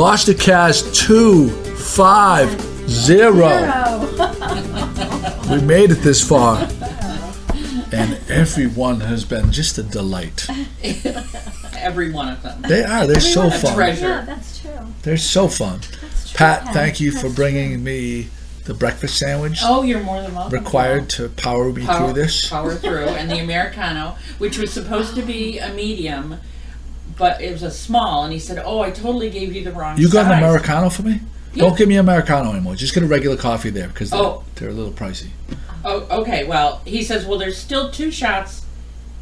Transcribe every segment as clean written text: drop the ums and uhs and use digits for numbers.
Gloucestercast 250. We made it this far. And everyone has been just a delight. Every one of them. They are. They're so fun. Treasure. Yeah, that's true. They're so fun. That's true. Pat, Pat. thank you for That's bringing me the breakfast sandwich. Oh, you're more than welcome. Required to power me through this. Power through. And the Americano, which was supposed to be a medium, but it was a small. And he said, oh, I totally gave you the wrong size. You got an Americano for me? Yeah. Don't give me Americano anymore. Just get a regular coffee there because they're a little pricey. Oh, okay. Well, he says, well, there's still 2 shots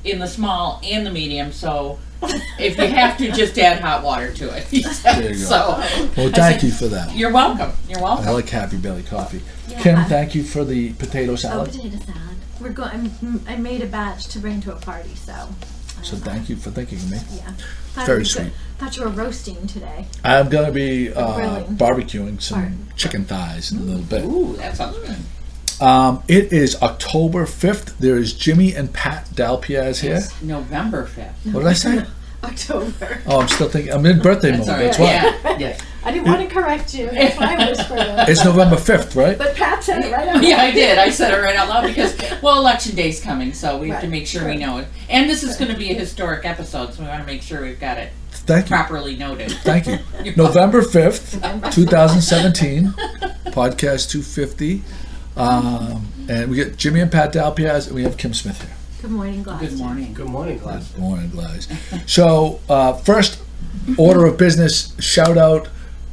in the small and the medium, so if you have to, just add hot water to it. He said. There you go. So, Well, thank you for that. You're welcome. You're welcome. I like Happy Belly coffee. Yeah. Kim, thank you for the potato Oh, salad. potato salad. We're going. I made a batch to bring to a party, so. So thank you for thinking of me. Yeah. Very sweet. Thought you were roasting today. I'm going to be grilling. barbecuing some chicken thighs in a little bit. Ooh, that sounds good. It is October 5th. There is Jimmy and Pat Dalpiaz here. It's November 5th. What did I say? October. Oh, I'm still thinking. I'm in birthday mode. all right. That's why. Yeah. I didn't want to correct you. That's why I whispered it. It's November 5th, right? But Pat said it right out. Yeah, I did. I said it right out loud because, well, election day's coming, so we have to Right. make sure we know it. And this is going to be a historic episode, so we want to make sure we've got it Thank you. properly noted. Thank you. November 5th, 2017, podcast 250. And we get Jimmy and Pat Dalpiaz, and we have Kim Smith here. Good morning, Gloucester. Good morning. Good morning, class. Good morning, Gladys. So, first order of business, shout out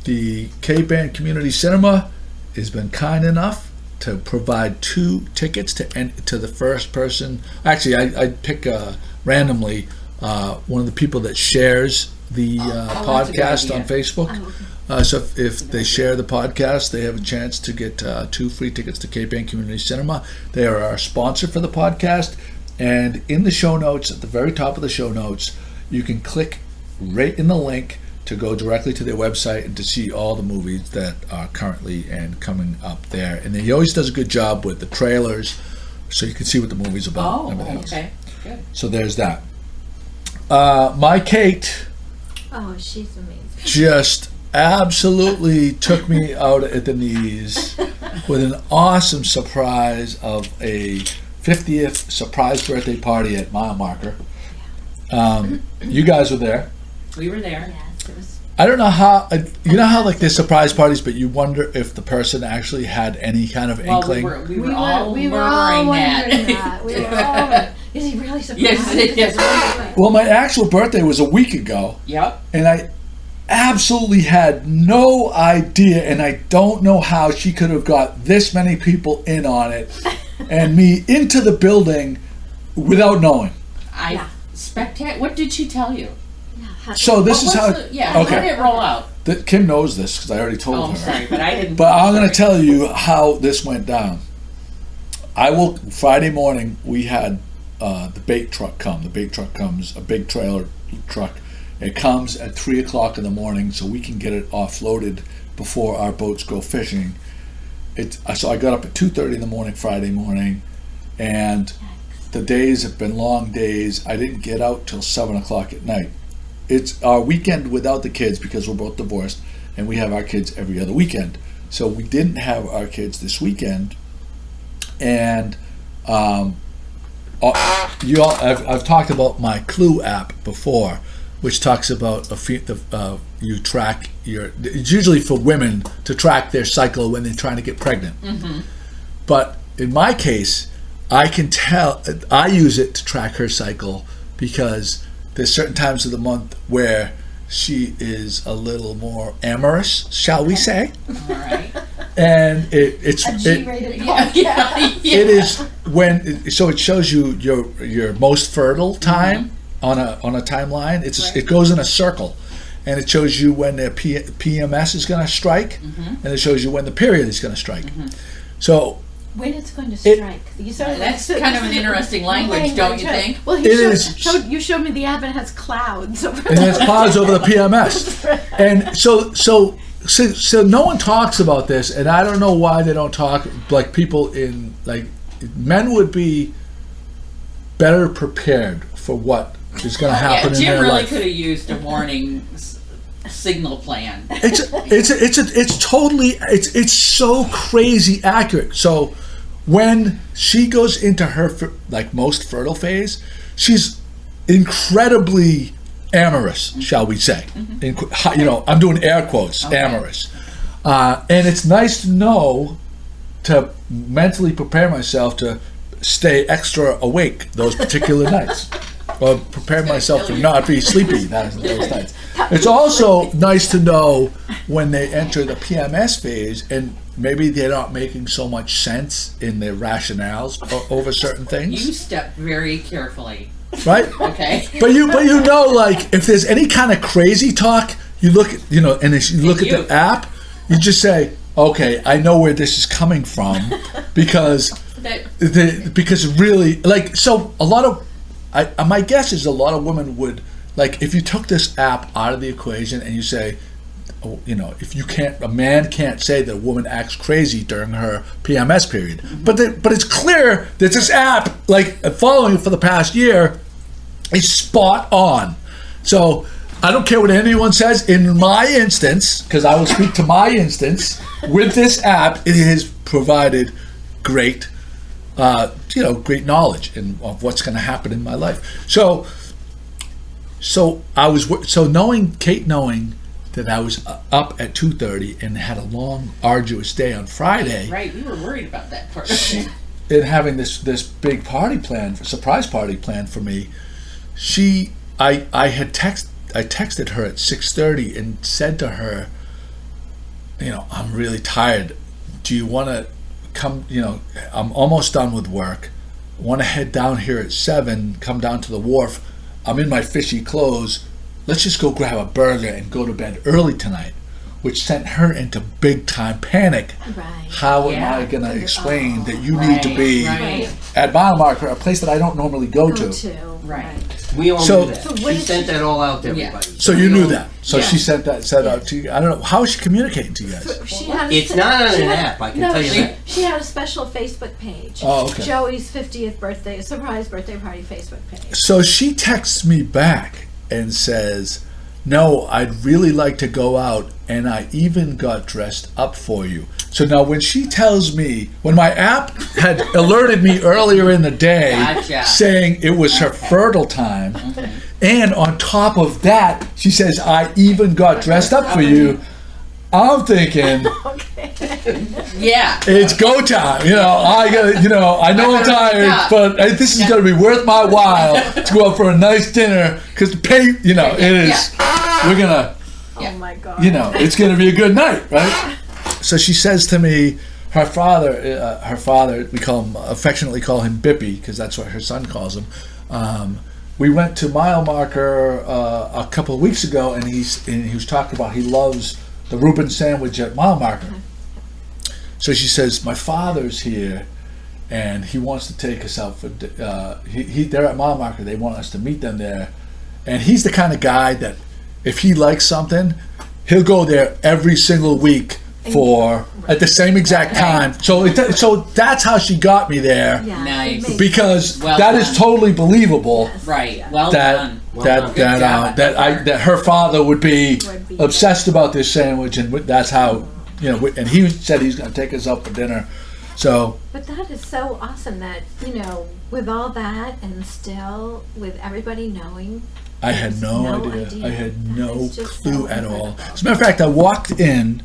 the K-Band Community Cinema has been kind enough to provide 2 tickets to the first person. Actually, I pick randomly one of the people that shares the that's a good podcast on idea. Facebook. So if they share the podcast, they have a chance to get 2 free tickets to K-Band Community Cinema. They are our sponsor for the podcast. And in the show notes, at the very top of the show notes, you can click right in the link to go directly to their website and to see all the movies that are currently and coming up there. And he always does a good job with the trailers, so you can see what the movie's about. Oh, and everything else. okay. Good. So there's that. My Kate Oh, she's amazing. just absolutely took me out at the knees with an awesome surprise of a 50th surprise birthday party at Mile Marker. You guys were there. We were there. Yes, it was. I don't know how, you know how like there's surprise parties, but you wonder if the person actually had any kind of Well, inkling. we were all we were all wondering wondering that. We were all. Is he really surprised? Yes. Well, my actual birthday was a week ago, Yep. and I absolutely had no idea, and I don't know how she could have got this many people in on it and me into the building without knowing. What did she tell you? So this is how. How did it roll out? Kim knows this because I already Oh, told I'm her. sorry, but I didn't. But I'm going to tell you how this went down. Friday morning, we had the bait truck come. The bait truck comes, a big trailer truck. It comes at 3 o'clock in the morning so we can get it offloaded before our boats go fishing. So I got up at 2:30 in the morning Friday morning, and the days have been long days. I didn't get out till 7 o'clock at night. It's our weekend without the kids because we're both divorced, and we have our kids every other weekend. So we didn't have our kids this weekend, and I've talked about my Clue app before, which talks about you track it's usually for women to track their cycle when they're trying to get pregnant. Mm-hmm. But in my case, I can tell, I use it to track her cycle because there's certain times of the month where she is a little more amorous, shall we say? All right. And it's A G-rated podcast. it is so it shows you your most fertile time on a timeline. It goes in a circle, and it shows you when the PMS is going to strike, and it shows you when the period is going to strike. So when it's going to strike. That's kind of an interesting language, don't you think? Well, you showed me the app and it has clouds over and there's clouds over the PMS, and so no one talks about this, and I don't know why they don't talk. Like people in men would be better prepared for what is going to happen in Jim their really life. could have used a warning signal plan. It's totally it's so crazy accurate. So when she goes into her like most fertile phase, she's incredibly amorous, shall we say? You know, I'm doing air quotes, amorous, and it's nice to know to mentally prepare myself to stay extra awake those particular nights. Or prepare myself to not be sleepy those nights. It's also nice to know when they enter the PMS phase and maybe they're not making so much sense in their rationales over certain things. You step very carefully. Right? Okay. But you know, like, if there's any kind of crazy talk, you look at, you know, and if you look at the app, you just say, okay, I know where this is coming from because really, like, so a lot of, my guess is a lot of women would, like, if you took this app out of the equation and you say, you know, if you can't, a man can't say that a woman acts crazy during her PMS period, but it's clear that this app, like, following it for the past year, is spot on. So I don't care what anyone says. In my instance, because I will speak to my instance, with this app, it has provided great. You know, great knowledge of what's going to happen in my life. So knowing that I was up at 2:30 and had a long, arduous day on Friday. Right, we were worried about that part. And having this big party plan, surprise party plan for me. I texted her at 6:30 and said to her, you know, I'm really tired. Do you want to come, you know, I'm almost done with work. Want to head down here at 7, come down to the wharf. I'm in my fishy clothes. Let's just go grab a burger and go to bed early tonight, which sent her into big time panic. Right. How am I going to explain that you need to be at Monarch, a place that I don't normally go to? Right. We all knew that. So She sent that all out to everybody. So you knew that. So she sent that out to you. I don't know. How is she communicating to you guys? It's not on an app, I can tell you that. She had a special Facebook page. Oh, okay. Joey's 50th birthday, surprise birthday party Facebook page. So she texts me back and says, no, I'd really like to go out, and I even got dressed up for you. So now when she tells me, when my app had alerted me earlier in the day saying it was her fertile time, and on top of that, she says, I even got dressed up for you, I'm thinking, it's go time. You know, I know I'm tired, but this is going to be worth my while to go out for a nice dinner because the pay, you know, it is. We're gonna. Oh my God. You know, it's going to be a good night, right? So she says to me, her father, we affectionately call him Bippy because that's what her son calls him. We went to mile marker a couple of weeks ago, and he was talking about he loves the Reuben sandwich at mile marker. So she says, my father's here, and he wants to take us out for. They're at mile marker. They want us to meet them there, and he's the kind of guy that if he likes something, he'll go there every single week at the same exact time. So that's how she got me there. Yeah, nice. Because that is totally believable. Yes. Right. Well done. That her father would be obsessed about this sandwich, and that's how, you know. And he said he's going to take us out for dinner. So. But that is so awesome that, you know, with all that and still with everybody knowing. I had no idea. I had no clue at all. Incredible. As a matter of fact, I walked in,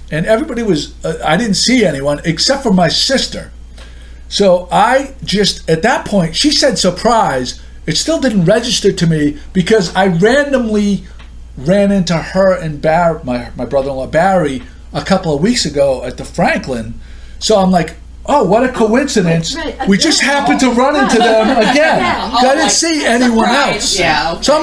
and everybody was. I didn't see anyone except for my sister. So I just, at that point, she said surprise. It still didn't register to me because I randomly ran into her and Barry, my brother-in-law Barry, a couple of weeks ago at the Franklin. So I'm like, oh, what a coincidence. Right. We just happened to run into them again. I didn't see anyone else. Yeah, okay. So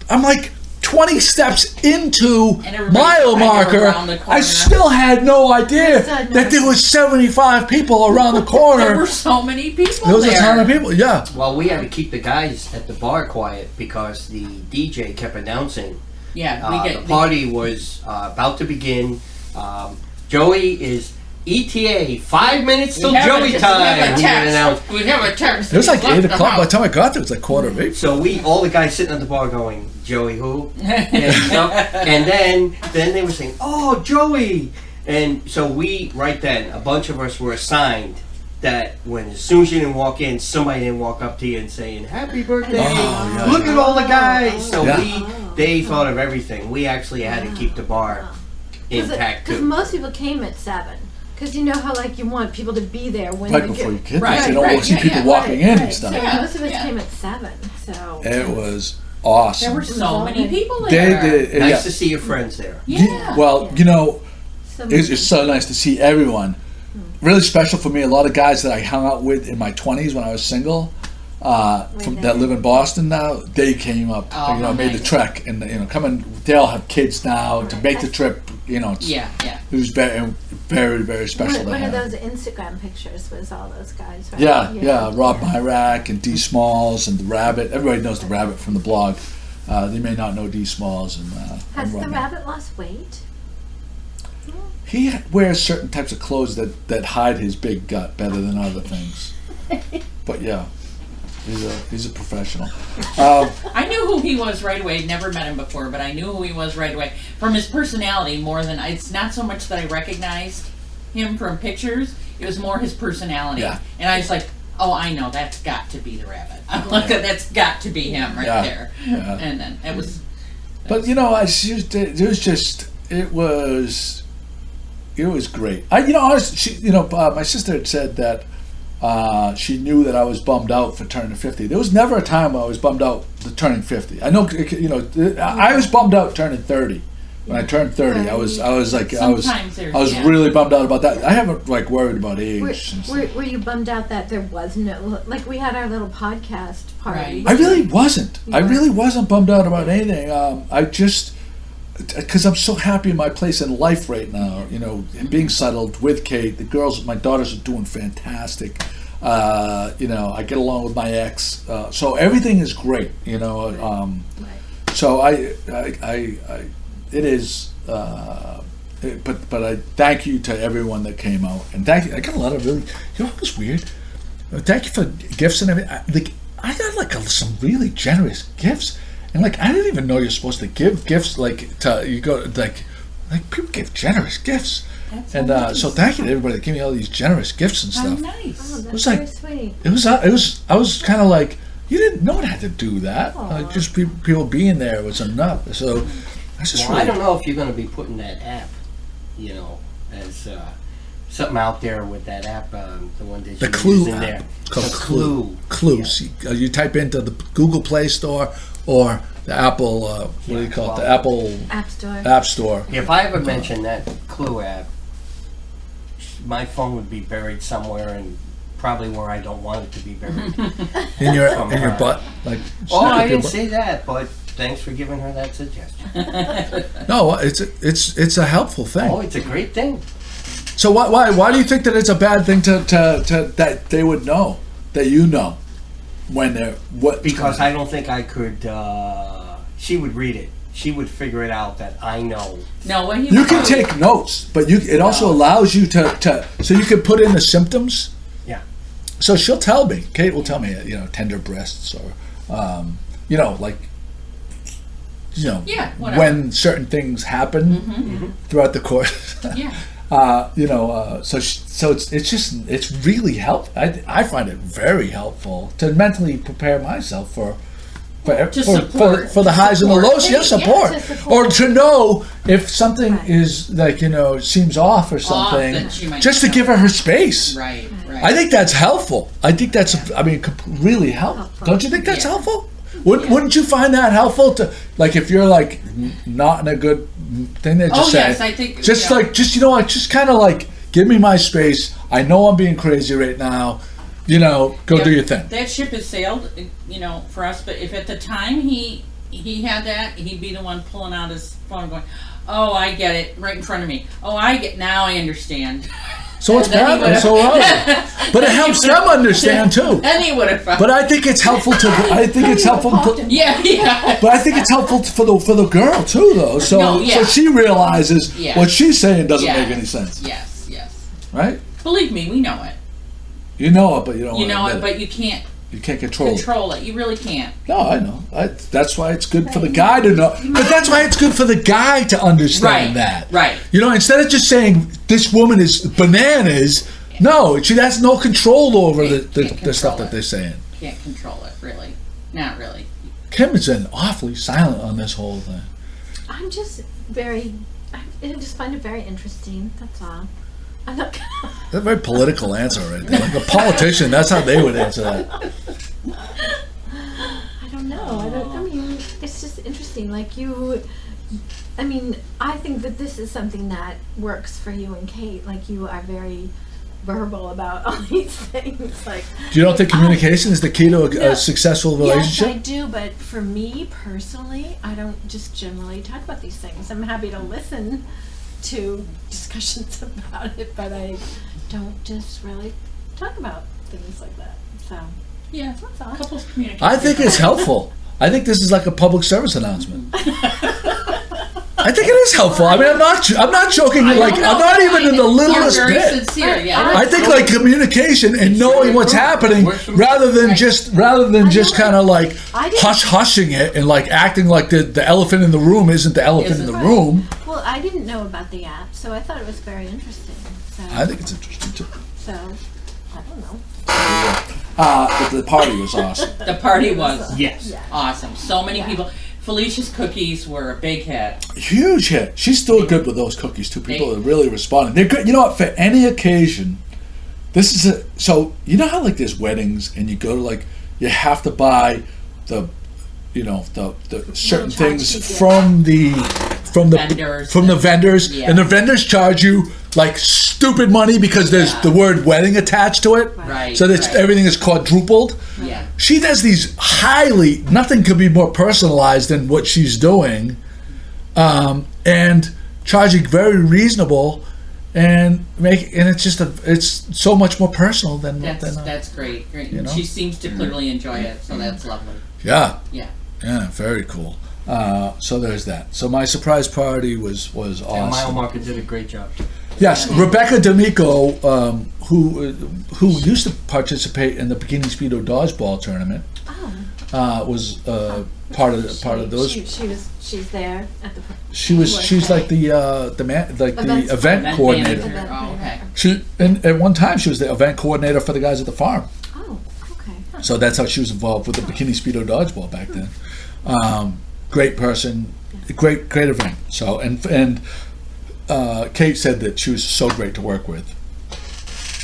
I'm like 20 steps into mile marker. I still had no idea that there was 75 people around the corner. There were so many people There was there. a ton of people, yeah. Well, we had to keep the guys at the bar quiet because the DJ kept announcing Yeah, the party was about to begin. Joey is ETA, 5 minutes till We have Joey time. We have a text. It was like Left 8 the o'clock. By the house. time I got there, it was like 7:45. So all the guys sitting at the bar going, Joey who? And stuff. And then they were saying, oh, Joey. And so right then, a bunch of us were assigned that as soon as you didn't walk in, somebody didn't walk up to you and saying, happy birthday. Look at all the guys. So they thought of everything. We actually had to keep the bar intact Because too. most people came at 7. Because you know how you want people to be there when Right you before you get... get there, Right, so you don't right, want to see yeah, people yeah. walking in and So stuff. most of us came at 7. So It was awesome. There were so many people They there. did. Nice to see your friends there. Yeah. Well, Yeah. you know, so it's so nice to see everyone. Really special for me. A lot of guys that I hung out with in my 20s when I was single, that live in Boston now, they came up. Oh, made the nice. trek, and coming. They all have kids now to make the trip. It's, Yeah. it was very, very, very special to one of have. those Instagram pictures was all those guys, right? Yeah. Rob Myrack and D Smalls and the Rabbit. Everybody knows the Rabbit from the blog. They may not know D Smalls and. Has Rob the Myrack. rabbit lost weight? He wears certain types of clothes that hide his big gut better than other things. But yeah, he's a professional. I knew who he was right away. Never met him before, but I knew who he was right away from his personality more than it's not so much that I recognized him from pictures. It was more his personality. Yeah. And I was like, oh, I know that's got to be the rabbit. I'm like, that's got to be him right there. Yeah. And then it was. But it was great. Honestly, my sister had said that she knew that I was bummed out for turning 50. There was never a time I was bummed out for turning 50. I know, I was bummed out turning 30. When I turned 30, I was really bummed out about that. I haven't worried about age. and stuff. Were you bummed out that there was no, we had our little podcast party? Right. I really wasn't. You I weren't? really wasn't bummed out about anything. I just, because I'm so happy in my place in life right now. Being settled with Kate, the girls, my daughters are doing fantastic. I get along with my ex, so everything is great. So it is. But I thank you to everyone that came out, and thank you. I got a lot of really. It was weird. Thank you for gifts and everything. I got some really generous gifts, and I didn't even know you're supposed to give gifts. People give generous gifts, That's and nice. so thank you to everybody that gave me all these generous gifts and How stuff. nice. Oh, It that's was very sweet. It was. I was kind of like, you didn't. No one had to do that. Aw. Just people being there was enough. So I just Well, I really. don't know if you're going to be putting that app, as something out there with that app, the one that The you Clue use in app. there. It's called The Clue. Clue. Clue. So you type into the Google Play Store or the Apple. What do you call it? The Apple App Store. App Store. If I ever mentioned that Clue app, my phone would be buried somewhere, and probably where I don't want it to be buried. In your butt. Oh, I your didn't butt. say that, but thanks for giving her that suggestion. No, it's a helpful thing. Oh, it's a great thing. So why do you think that it's a bad thing to that they would know that when they're what? Because I don't think I could. She would read it. She would figure it out that I know. No, when You can take notes, but it also allows you to so you can put in the symptoms. Yeah. So she'll tell me. Kate will tell me, tender breasts or, Yeah, whatever. when certain things happen throughout the course. Yeah. So it's really helpful. I find it very helpful to mentally prepare myself for the highs and the lows. Yeah, Support. to support. Or to know if something Right. is seems off or something, that she might just to know. give her space. Right. I think that's helpful. I think that's really helpful. Helpful. Don't you think that's Yeah. helpful? Wouldn't you find that helpful to if you're not in a good thing there, just Oh, say yes, I think, just yeah. just kind of give me my space. I know I'm being crazy right now. Go Yeah, do your thing. That ship has sailed, for us. But if at the time he had that, he'd be the one pulling out his phone, going, "Oh, I get it," right in front of me. "Oh, now I understand." So it's And then he bad, would've- so wrong. But it helps them understand too. Then he would have found. But I think it's helpful to. I think it's helpful. Yeah. But I think it's helpful for the girl too, though. So No, yeah. so she realizes Yeah. what she's saying doesn't Yeah. make any sense. Yes. right? Believe me, we know it. You know it, but you don't. You know admit it, but you can't you can't control it. You really can't. No, I know. That's why it's good for the guy to know. But that's why it's good for the guy to understand that. Right. You know, instead of just saying this woman is bananas, no, she has no control over the stuff that they're saying. Can't control it, really. Not really. Kim has been awfully silent on this whole thing. I'm just I just find it very interesting. That's all. I'm not. That's a very political answer right there. Like a politician, that's how they would answer that. I don't know. I mean, it's just interesting. Like I think that this is something that works for you and Kate. Like you are very verbal about all these things. Like, You don't think communication is the key to a successful relationship? Yes, I do. But for me personally, I don't just generally talk about these things. I'm happy to listen to discussions about it, but I don't just really talk about things like that. So Yeah, that's all. couples communicate. I think it's helpful. I think this is like a public service announcement. I think it is helpful. I mean, I'm not joking. Like, I'm not even in the littlest You're very bit. sincere, yeah. I think like communication and knowing what's happening, rather than just kind of like hushing it and like acting like the elephant in the room isn't the elephant in the room. Well, I didn't know about the app, so I thought it was very interesting. So, I think it's interesting too. So, I don't know. But the party was awesome. The party was Yes. awesome. So many people. Felicia's cookies were a big hit. Huge hit. She's still good with those cookies too. People are really responding. They're good. You know what? For any occasion, this is so you know how like there's weddings and you go to like you have to buy the certain things from the vendors, Yeah. and the vendors charge you like stupid money because there's the word wedding attached to it. Right. So that everything is quadrupled. Yeah. She does these nothing could be more personalized than what she's doing, and charging very reasonable, and it's so much more personal than That's great. you know? She seems to clearly enjoy it, so that's lovely. yeah, Yeah. very cool. So there's that. So my surprise party was And awesome. Mile Marker did a great job. Yes, Rebecca D'Amico, who used to participate in the Bikini Speedo dodgeball tournament, was part of those. She's there at the. She's like the event coordinator. Event Oh, okay. She and at one time she was the event coordinator for the guys at the farm. Oh, okay. Huh. So that's how she was involved with the Bikini Speedo dodgeball back then. Great person, great event. So and Kate said that she was so great to work with.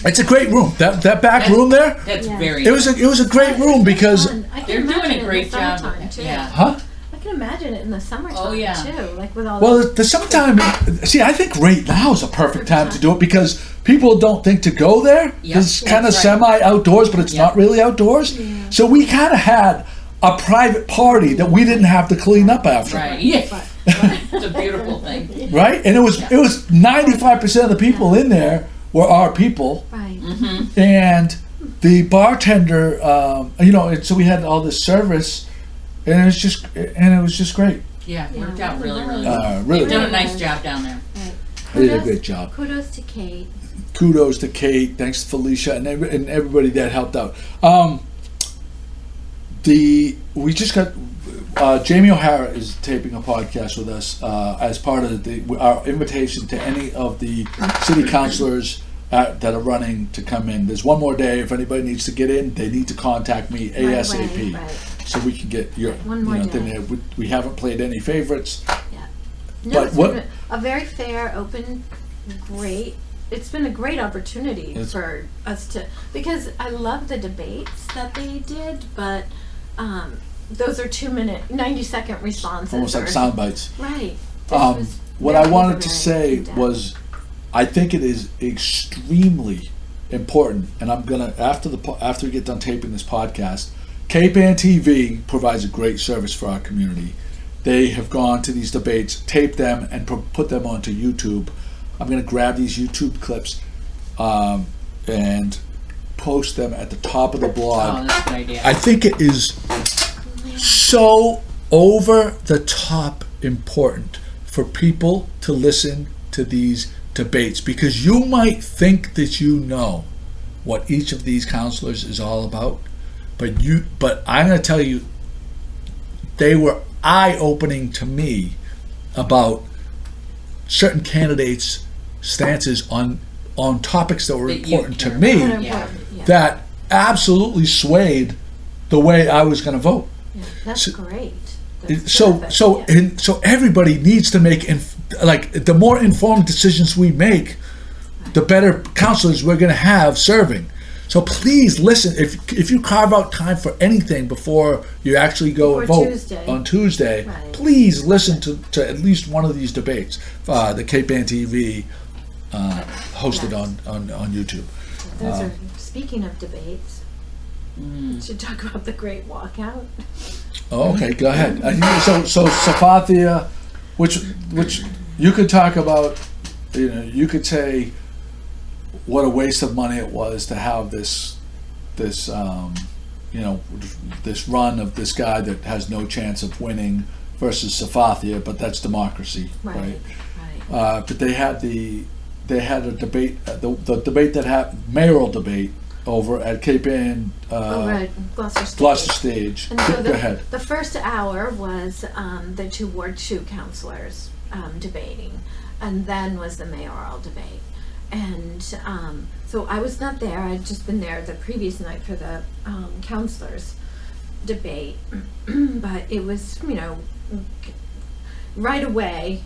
It's a great room. That back room there. That's Yeah. very. It was a great room because They're doing a great job. Too. Yeah. huh? I can imagine it in the summertime too, like with all. Well, the summertime. See, I think right now is a perfect time to do it because people don't think to go there because it's kind of that's right. semi outdoors, but it's not really outdoors. Yeah. So we kind of had a private party that we didn't have to clean up after. Right. Yeah. But, It's a beautiful thing. Right, and it was 95% of the people in there were our people, right. Mm-hmm. and the bartender, and so we had all this service, and it was just great. Yeah, Yeah. worked out really, really well. Really, They've done a nice job down there. Right. they did a great job. Kudos to Kate. Kudos to Kate. Thanks to Felicia and everybody that helped out. We just got Jamie OHara is taping a podcast with us as part of our invitation to any of the city councilors that are running to come in. There's one more day. If anybody needs to get in, they need to contact me ASAP, Right. so we can get your. One more day. Then we haven't played any favorites. Yeah. No, But it's what- been a very fair, open, great. It's been a great opportunity for us to, because I love the debates that they did, but those are 2-minute, 90-second responses. Almost like sound bites. Right. This was What very I wanted to very say in-depth. was, I think it is extremely important, and I'm gonna after we get done taping this podcast, K-Pan TV provides a great service for our community. They have gone to these debates, taped them, and put them onto YouTube. I'm gonna grab these YouTube clips and post them at the top of the blog. Oh, that's a good idea. I think it is so over the top important for people to listen to to these debates, because you might think that you know what each of these counselors is all about, but I'm going to tell you, they were eye-opening to me about certain candidates' stances on topics that were important to me, that absolutely swayed the way I was going to vote. Yeah, that's great. So everybody needs to make the more informed decisions we make, the better counselors we're going to have serving. So please listen. If you carve out time for anything before you actually go and vote on Tuesday, please listen to at least one of these debates. The Cape Ann TV hosted on YouTube. Those are, speaking of debates, we should talk about the Great Walkout. Oh, okay, go ahead. So Safathia, which you could talk about, you could say what a waste of money it was to have this run of this guy that has no chance of winning versus Safathia, but that's democracy, right? But they had a debate, the debate that happened, mayoral debate, over at Cape Ann, Gloucester Stage. And so go ahead. The first hour was the two Ward 2 councillors debating, and then was the mayoral debate. And so I was not there. I'd just been there the previous night for the councillors debate, but it was, right away,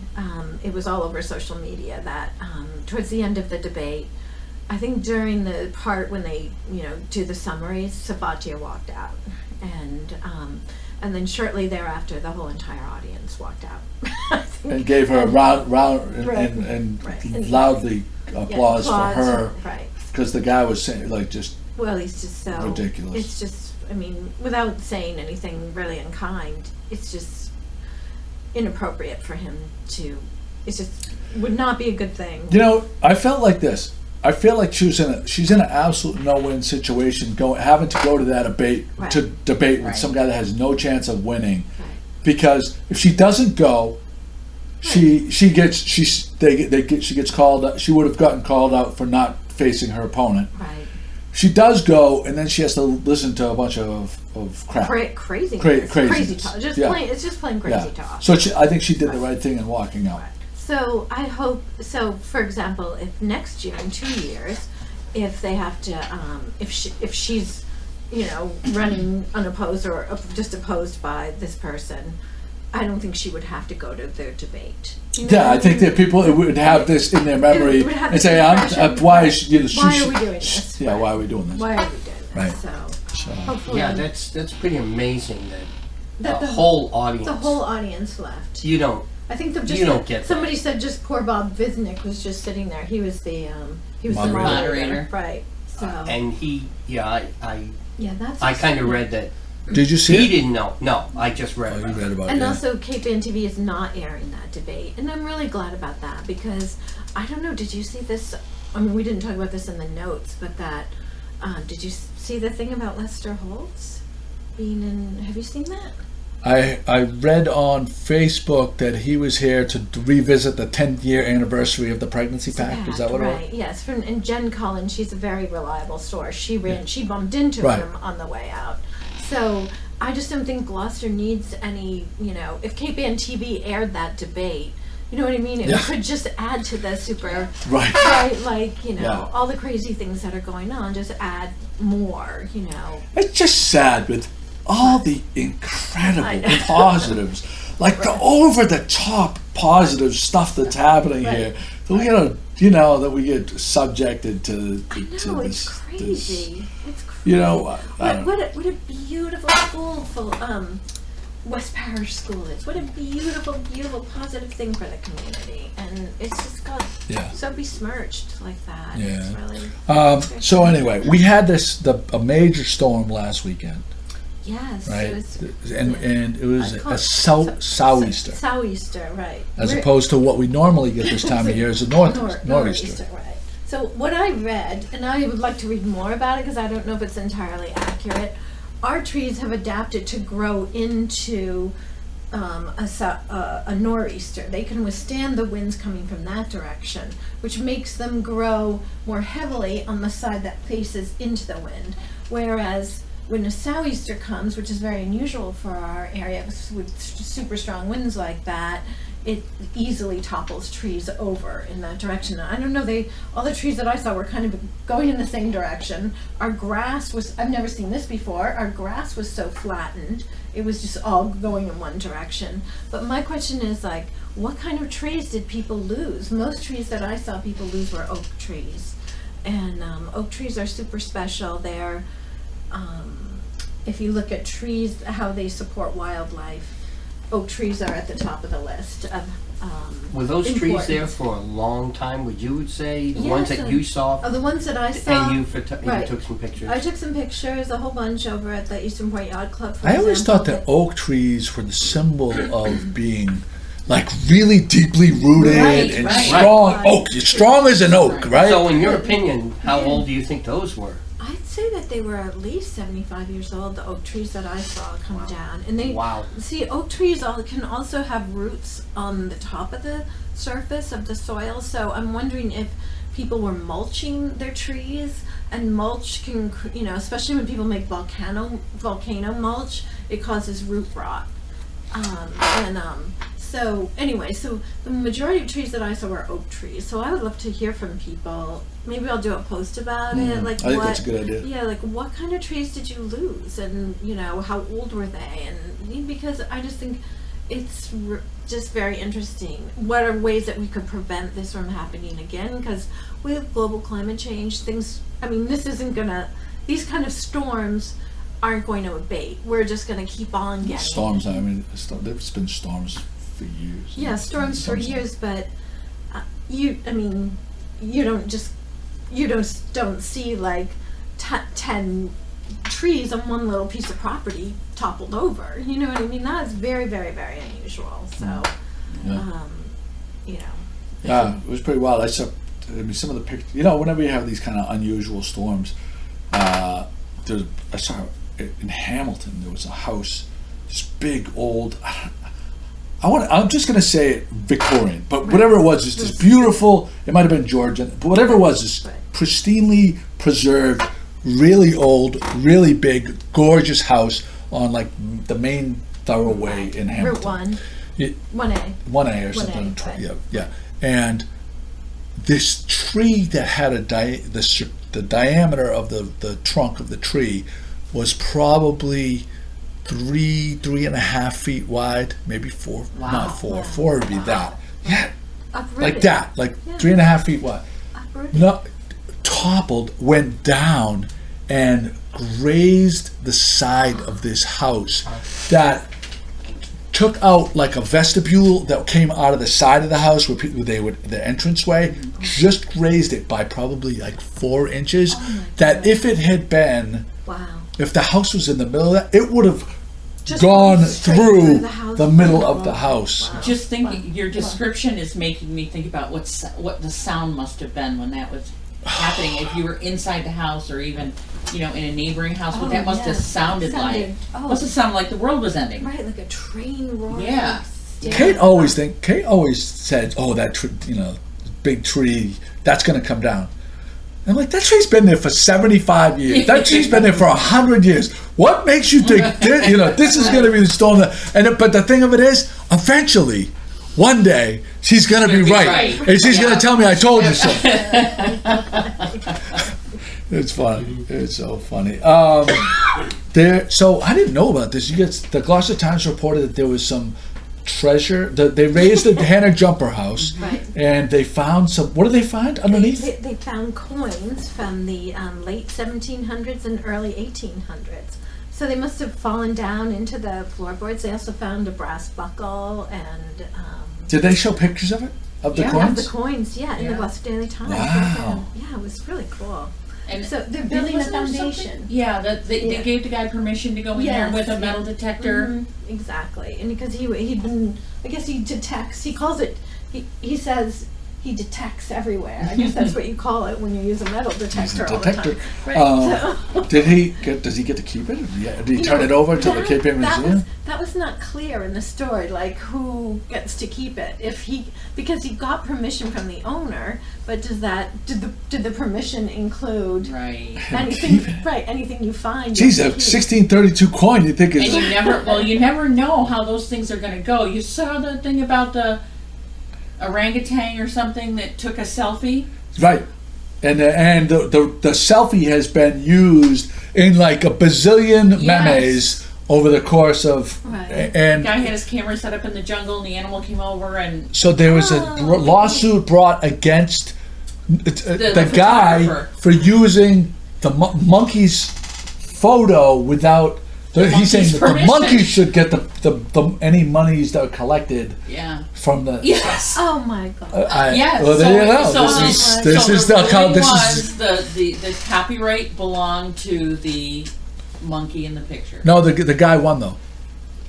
it was all over social media that towards the end of the debate, I think during the part when they, do the summaries, Safathia walked out, and then shortly thereafter, the whole entire audience walked out. And gave her a round and loudly applause for her, because the guy was saying he's just so ridiculous. It's just, without saying anything really unkind, it's just inappropriate for him to. It just would not be a good thing. I felt like this. I feel like she's in an absolute no-win situation, having to go to that debate to debate with some guy that has no chance of winning, because if she doesn't go, she gets called out. She would have gotten called out for not facing her opponent. Right. She does go, and then she has to listen to a bunch of crap, crazy talk. It's just plain crazy talk. So I think she did the right thing in walking out. So I hope, for example, if next year, in 2 years, if they have to, if she's, running unopposed or just opposed by this person, I don't think she would have to go to their debate. I think that people would have this in their memory and say, why are we doing this? Yeah, why are we doing this? Why are we doing this? Right. So hopefully. Yeah, that's pretty amazing that the whole audience. The whole audience left. You don't. I think you don't get somebody said just poor Bob Visnick was just sitting there. He was the moderator. Right. So and that's I kind of read that. Did you see he it? Didn't know. No, I just read about it. You read about it. And also Cape Ann TV is not airing that debate, and I'm really glad about that, because I don't know, did you see this? We didn't talk about this in the notes, but that did you see the thing about Lester Holtz being in? Have you seen that? I read on Facebook that he was here to revisit the 10th year anniversary of the pregnancy pact. Is that what it was? Right, yes. And Jen Cullen, she's a very reliable source. She bumped into him on the way out. So I just don't think Gloucester needs any, if Cape Ann TV aired that debate, you know what I mean? It could just add to the super, all the crazy things that are going on, just add more, It's just sad with all the incredible positives, the over-the-top positive stuff that's happening here. That we get subjected to. It's crazy. It's crazy. What a beautiful school West Parish School is. What a beautiful, beautiful, positive thing for the community, and it's just got so besmirched like that. Yeah. It's really, so anyway, we had a major storm last weekend. Yes. Right. It was a Sou'Easter. Sou'Easter, right. As opposed to what we normally get this time of year is a nor'easter. Right. So what I read, and I would like to read more about it because I don't know if it's entirely accurate, our trees have adapted to grow into a nor'easter. They can withstand the winds coming from that direction, which makes them grow more heavily on the side that faces into the wind. Whereas when a sou'easter comes, which is very unusual for our area with super strong winds like that, it easily topples trees over in that direction. I don't know, all the trees that I saw were kind of going in the same direction. Our grass was, I've never seen this before, our grass was so flattened, it was just all going in one direction. But my question is, like, what kind of trees did people lose? Most trees that I saw people lose were oak trees. And oak trees are super special. They're, if you look at trees, how they support wildlife, oak trees are at the top of the list of Were those trees important. there for a long time, would you say? The Yes, ones that you saw? The ones that I saw. And you right. took some pictures? I took some pictures, a whole bunch over at the Eastern Point Yacht Club, for I always example, thought that oak trees were the symbol of being like really deeply rooted Right, and right. strong. Right. Oak, strong as an oak, right? So in your opinion, how old do you think those were? I'd say that they were at least 75 years old, the oak trees that I saw come down. And they, Wow. see, oak trees can also have roots on the top of the surface of the soil. So I'm wondering if people were mulching their trees, and mulch can, especially when people make volcano mulch, it causes root rot. So anyway, so the majority of trees that I saw were oak trees. So I would love to hear from people. Maybe I'll do a post about it. Like, I think that's a good idea. Yeah, like what kind of trees did you lose, and how old were they? And because I just think it's just very interesting. What are ways that we could prevent this from happening again? Because with global climate change, things. I mean, these kind of storms aren't going to abate. We're just going to keep on getting Storms. I mean, there's been storms for years. Yeah, storms for years, but you don't see like 10 trees on one little piece of property toppled over. You know what I mean? That is very, very, very unusual. So, Yeah, it was pretty wild. Some of the pictures. Whenever you have these kind of unusual storms, I saw in Hamilton there was a house, this big old. I'm just going to say it Victorian, but whatever it was, just this beautiful, it might have been Georgian, but whatever it was, this pristinely preserved, really old, really big, gorgeous house on like the main thoroughway in Hamilton. Route 1A. 1A or something. Yeah. And this tree that had the diameter of the trunk of the tree was probably 3.5 feet wide, maybe 4. Wow. Not 4. 4 would be that. Yeah, Uprooted. like that, 3.5 feet wide. Uprooted. No, toppled, went down, and grazed the side of this house. That took out like a vestibule that came out of the side of the house where the entranceway, just grazed it by probably like 4 inches. That if it had been. Wow. If the house was in the middle of that, it would have Just gone gone straight through through the middle of the house. Wow. Just thinking, your description is making me think about what the sound must have been when that was happening. If you were inside the house, or even in a neighboring house, what that must have sounded like. Must have sounded like the world was ending. Right, like a train roaring. Yeah. Kate always said, "Oh, that big tree, that's going to come down." I'm like, that tree's been there for 75 years. That tree's been there for 100 years. What makes you think this is going to be the storm? But the thing of it is, eventually, one day, she's going to be right. And she's going to tell me, I told you so. It's funny. It's so funny. So I didn't know about this. The Gloucester Times reported that there was some treasure. They raised the Hannah Jumper house, and they found some. What did they find underneath? They found coins from the late 1700s and early 1800s. So they must have fallen down into the floorboards. They also found a brass buckle and. Did they show pictures of it? Of the coins? Of the coins, in the Gloucester Daily Times. Wow. Yeah, it was really cool. And so they're building a foundation. Yeah, they gave the guy permission to go in there with a metal detector. Mm-hmm. Exactly, and because he'd been, I guess he detects. He calls it. He says he detects everywhere. I guess that's what you call it when you use a metal detector all the time. Right. Does he get to keep it? Yeah. Did he turn it over to the Cape Air Museum? That was not clear in the story, like who gets to keep it. Because he got permission from the owner, but did the permission include anything you find? Geez, a 1632 coin. You think it's you never know how those things are going to go. You saw the thing about the orangutan or something that took a selfie, right? And the selfie has been used in like a bazillion memes over the course of and the guy had his camera set up in the jungle and the animal came over, and so there was a lawsuit brought against the guy for using the monkey's photo without. He's saying that the monkey should get the any monies that are collected from the. Yes. Oh my God. Well, there you go. The copyright belonged to the monkey in the picture. No, the guy won though.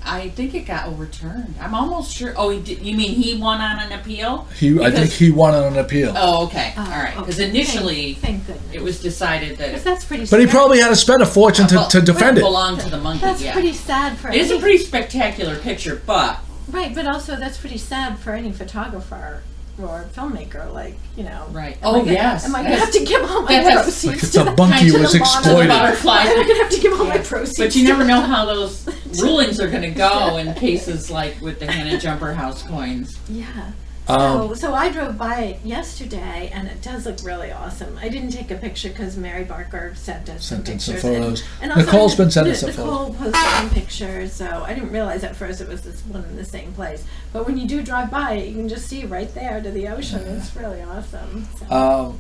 I think it got overturned. I'm almost sure. Oh, you mean he won on an appeal? I think he won on an appeal. Oh, okay. All right. Because initially, thank goodness, it was decided that that's pretty. But he probably had to spend a fortune to defend it. Belonged to the monkey. That's pretty sad for. It is a pretty spectacular picture, but right. But also, that's pretty sad for any photographer or filmmaker, like, Right. Am I going to have to give all my proceeds? Like if the monkey was exploited. I'm going to have to give all my proceeds. But you never know how those rulings are going to go in cases like with the Hannah Jumper House coins. Yeah. So I drove by it yesterday, and it does look really awesome. I didn't take a picture because Mary Barker sent us some pictures. Some photos. And also Nicole's been sending some photos. Nicole posted some pictures, so I didn't realize at first it was this one in the same place. But when you do drive by it, you can just see right there to the ocean. It's really awesome. So.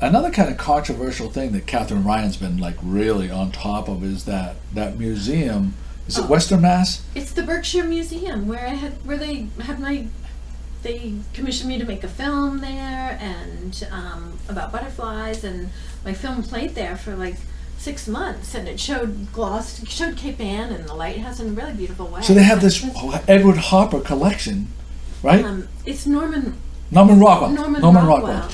Another kind of controversial thing that Catherine Ryan's been like really on top of is that museum. Is it Western Mass? It's the Berkshire Museum they commissioned me to make a film there and about butterflies, and my film played there for like 6 months, and it showed Cape Ann and the lighthouse in a really beautiful way. So they have this Edward Hopper collection, right? It's Norman Rockwell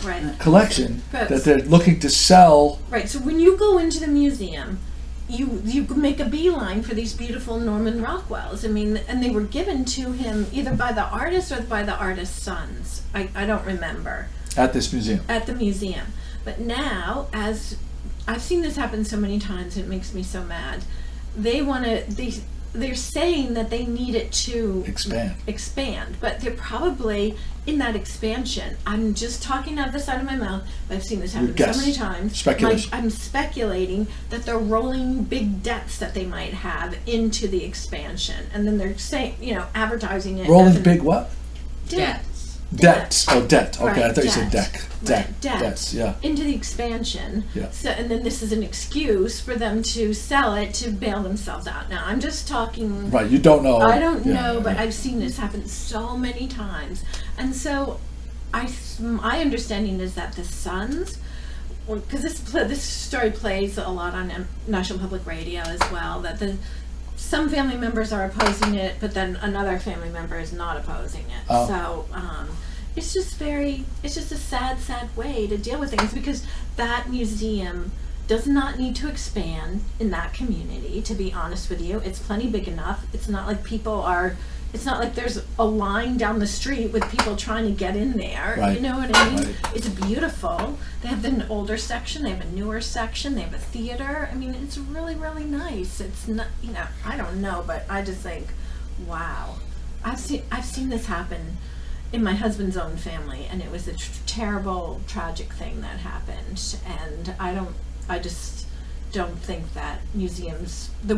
right. collection that they're looking to sell. Right. So when you go into the museum, you make a beeline for these beautiful Norman Rockwells. I mean, and they were given to him either by the artist or by the artist's sons. I don't remember. At this museum. At the museum. But now, as I've seen this happen so many times, it makes me so mad. They're saying that they need it to expand, but they're probably in that expansion. I'm just talking out of the side of my mouth, but I've seen this happen so many times. Speculation. I'm speculating that they're rolling big debts that they might have into the expansion, and then they're saying, advertising it. Rolling big what? Debts. Debts. Oh, debt. Okay, right. I thought you said deck. Debts. Yeah. Into the expansion. Yeah. So, and then this is an excuse for them to sell it to bail themselves out. Now, I'm just talking. Right. You don't know. I don't know, but I've seen this happen so many times, and so my understanding is that the sons, because this story plays a lot on National Public Radio as well, that some family members are opposing it, but then another family member is not opposing it. Oh. So it's just a sad way to deal with things, because that museum does not need to expand in that community, to be honest with you. It's plenty big enough. It's not like it's not like there's a line down the street with people trying to get in there. Right. You know what I mean? Right. It's beautiful. They have an older section, they have a newer section, they have a theater. I mean, it's really, really nice. It's not, I don't know, but I just think, wow. I've seen this happen in my husband's own family, and it was a terrible, tragic thing that happened. And I just don't think that museums, the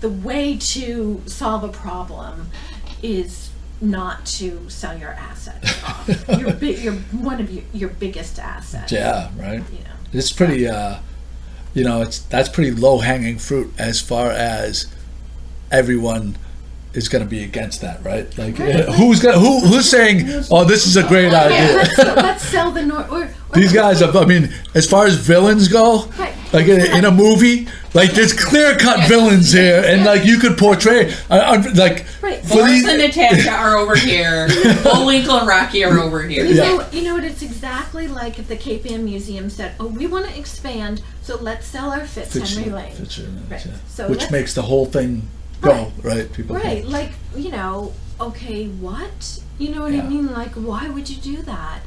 way to solve a problem is not to sell your assets off. You're one of your biggest assets. Yeah, right. It's pretty. That's pretty low hanging fruit as far as everyone is going to be against that, right? Like, who's saying, "Oh, this is a great idea"? Let's sell the or these guys. As far as villains go, right. Like in a movie, like there's clear-cut villains here, and like you could portray, like Boris and Natasha are over here, Bullwinkle and Rocky are over here. You know what? It's exactly like if the Cape Ann Museum said, "Oh, we want to expand, so let's sell our Fitzhenry Lane." Right. Yeah. So which makes the whole thing go right. People like okay, what? You know what I mean? Like, why would you do that?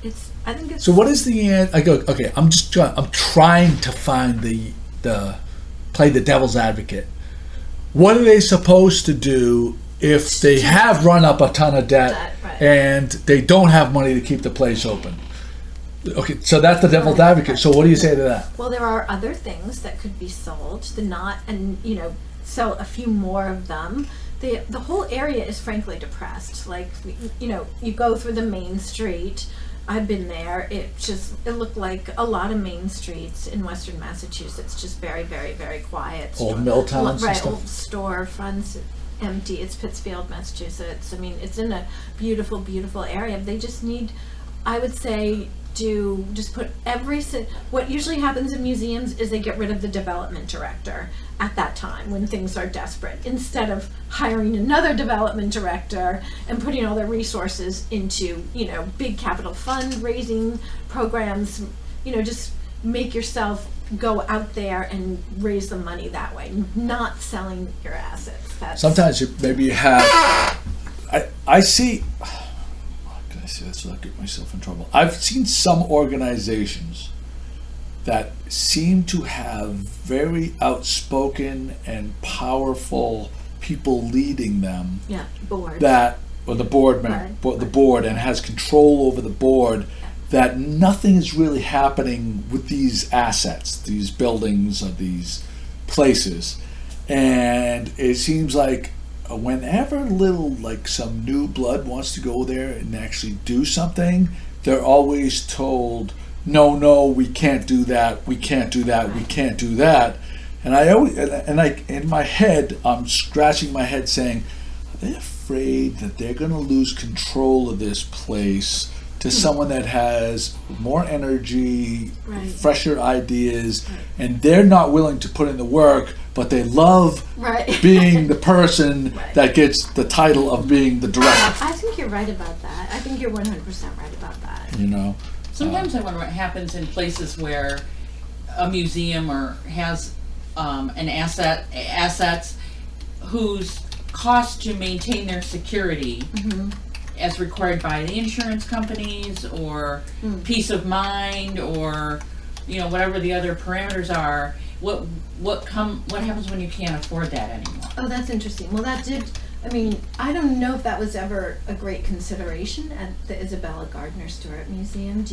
I think it's. So what is the end? I go, okay, I'm trying to find play the devil's advocate. What are they supposed to do if they have run up a ton of debt and they don't have money to keep the place open? Okay, so that's the devil's advocate. So what do you say to that? Well, there are other things that could be sold, sell a few more of them. The whole area is frankly depressed. Like, you go through the main street. I've been there. It looked like a lot of main streets in Western Massachusetts, just very, very, very quiet. Old mill towns and stuff. Old storefronts, empty. It's Pittsfield, Massachusetts. I mean, it's in a beautiful, beautiful area. They just need, I would say, just put what usually happens in museums is they get rid of the development director at that time when things are desperate, instead of hiring another development director and putting all their resources into big capital fundraising programs. Just make yourself go out there and raise the money that way, not selling your assets. Sometimes maybe you have I see. That's without getting myself in trouble. I've seen some organizations that seem to have very outspoken and powerful people leading them. Yeah, board. The board, and has control over the board. That nothing is really happening with these assets, these buildings, or these places, and it seems like whenever some new blood wants to go there and actually do something, they're always told, no, we can't do that, we can't do that, we can't do that. And in my head, I'm scratching my head saying, are they afraid that they're going to lose control of this place to someone that has more energy, fresher ideas, and they're not willing to put in the work, but they love being the person that gets the title of being the director. I think you're right about that. I think you're 100% right about that. Sometimes I wonder what happens in places where a museum has assets whose cost to maintain their security as required by the insurance companies, or peace of mind, or whatever the other parameters are. What happens when you can't afford that anymore? Oh, that's interesting. Well, I don't know if that was ever a great consideration at the Isabella Gardner Stewart Museum.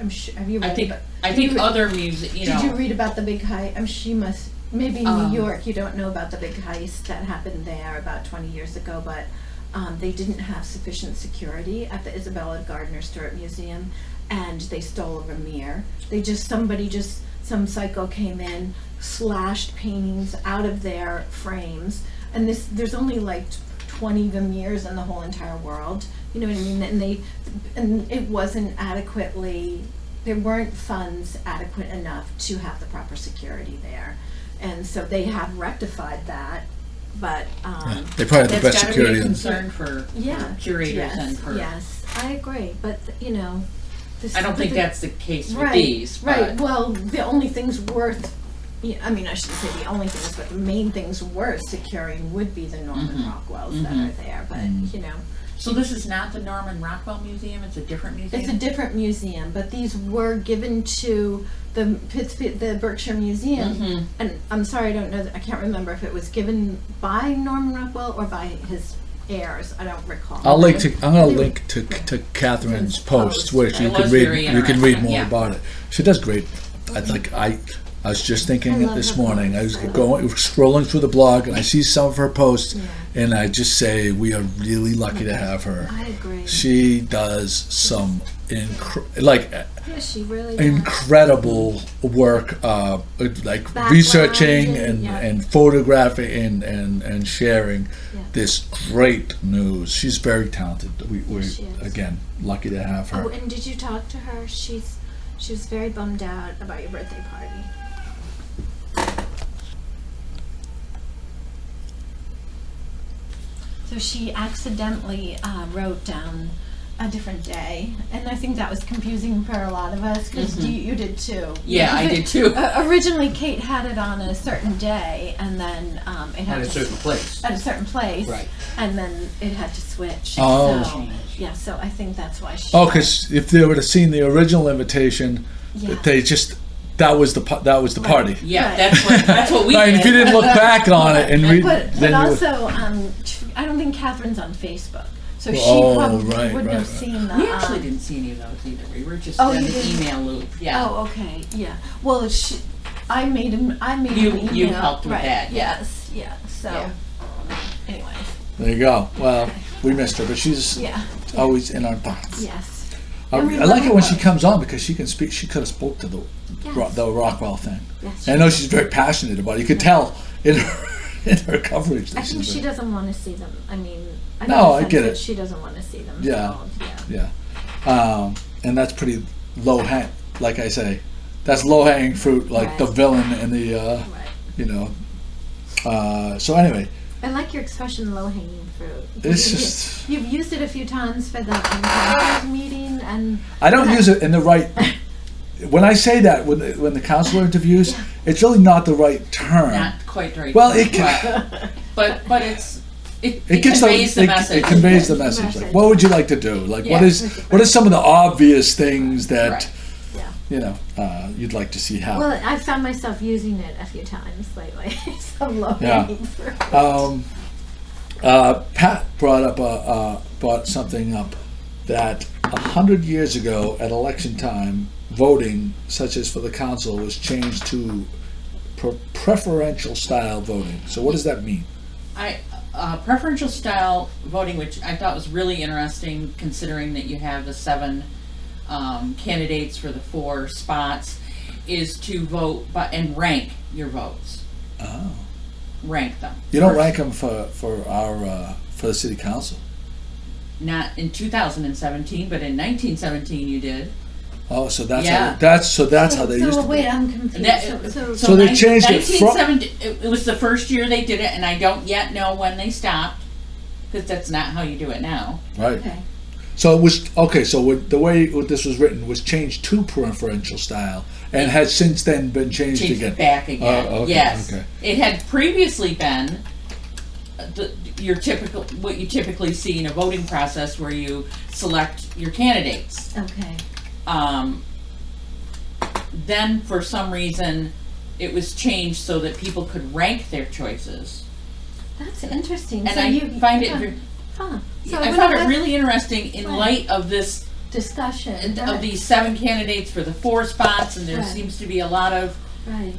I'm sure. Have you read? I think other museums. Did you read about the big heist? I'm sure you must. Maybe in New York, you don't know about the big heist that happened there about 20 years ago, but they didn't have sufficient security at the Isabella Gardner Stewart Museum, and they stole a Vermeer. Some psycho came in, slashed paintings out of their frames, and there's only like 20 Vermeers in the whole entire world. You know what I mean? And it wasn't adequately. There weren't funds adequate enough to have the proper security there, and so they have rectified that. But they probably have the best security. That's got to be a concern for curators and for. Yes, I agree. But I don't think that's the case with these. Right. Well, the only things worth. I mean, I shouldn't say the only things, but the main things worth securing would be the Norman Rockwells that are there. But So this is not the Norman Rockwell Museum. It's a different museum. It's a different museum, but these were given to the Berkshire Museum. And I'm sorry, I don't know. I can't remember if it was given by Norman Rockwell or by his heirs. I don't recall. I'm going to link to Catherine's post, which you can read more about it. She does great. I was just thinking it this morning. I was scrolling through the blog, and I see some of her posts, and I just say we are really lucky to have her. I agree. She does some she really incredible work, researching and photographing and sharing this great news. She's very talented. We're again lucky to have her. Oh, and did you talk to her? She was very bummed out about your birthday party. So she accidentally wrote down a different day, and I think that was confusing for a lot of us because you did too. Yeah, I did too. Originally, Kate had it on a certain day, and then it had At a certain place. At a certain place, Right. And then it had to switch. Oh. So, yeah. So I think that's why she. Oh, because if they would have seen the original invitation, they just that was the party. Yeah, Right. that's what we Right, did. if you didn't look back on it and read, But then you would- also, I don't think Catherine's on Facebook, so she Oh, probably right, wouldn't right, have right. seen the. We actually didn't see any of those either. We were just Oh, in you the didn't? email loop. Yeah. Oh, okay, yeah. Well, I made him. You- an email. you helped with right. that, yeah. Yes, yeah. So, anyways, there you go. Well, we missed her, but she's yeah. always in our thoughts. Yes. I And we like love it when her she both. comes on because she can speak. She could have spoke to the Yes. Rockwell thing. Yes, And I know she's very passionate about it. You could tell in her coverage. That I think she's she very- doesn't want to see them. I mean, I No, I sense get that it. She doesn't want to see them. Yeah. So, yeah. Yeah, and that's pretty low hang. Like I say, that's low hanging fruit. Like the Right. villain and the Right. you know. So anyway, I like your expression, low-hanging fruit. it's just You've used it a few times for the councilors meeting, and I don't use it in the right. When I say that when the counselor interviews, it's really not the right term. Not quite right. Well, it can, but it's it gets conveys the it message. conveys the message. Like, what would you like to do? Like, what is some of the obvious things that Right. you know you'd like to see happen? well, I found myself using it a few times lately. So low-hanging fruit. Pat brought something up that 100 years ago at election time, voting, such as for the council, was changed to preferential style voting. So what does that mean? Preferential style voting, which I thought was really interesting, considering that you have the 7 candidates for the 4 spots, is to vote and rank your votes. Oh, Rank them. you don't rank them for the city council. Not in 2017, but in 1917 you did. Oh, so that's Yeah. how they used to. Wait, do it. I'm confused. That- So they changed it from- 1970. It was the first year they did it, and I don't yet know when they stopped, because that's not how you do it now. Right. Okay. So it was okay. So the way this was written was changed to preferential style, and has since then been changed again. Back again. Oh, okay, Yes. okay. It had previously been what you typically see in a voting process, where you select your candidates. Okay. Then for some reason it was changed so that people could rank their choices. That's interesting. And so I you find it Huh. So I found it really interesting in Right. light of this discussion of these 7 candidates for the 4 spots, and there Right. seems to be a lot of Right.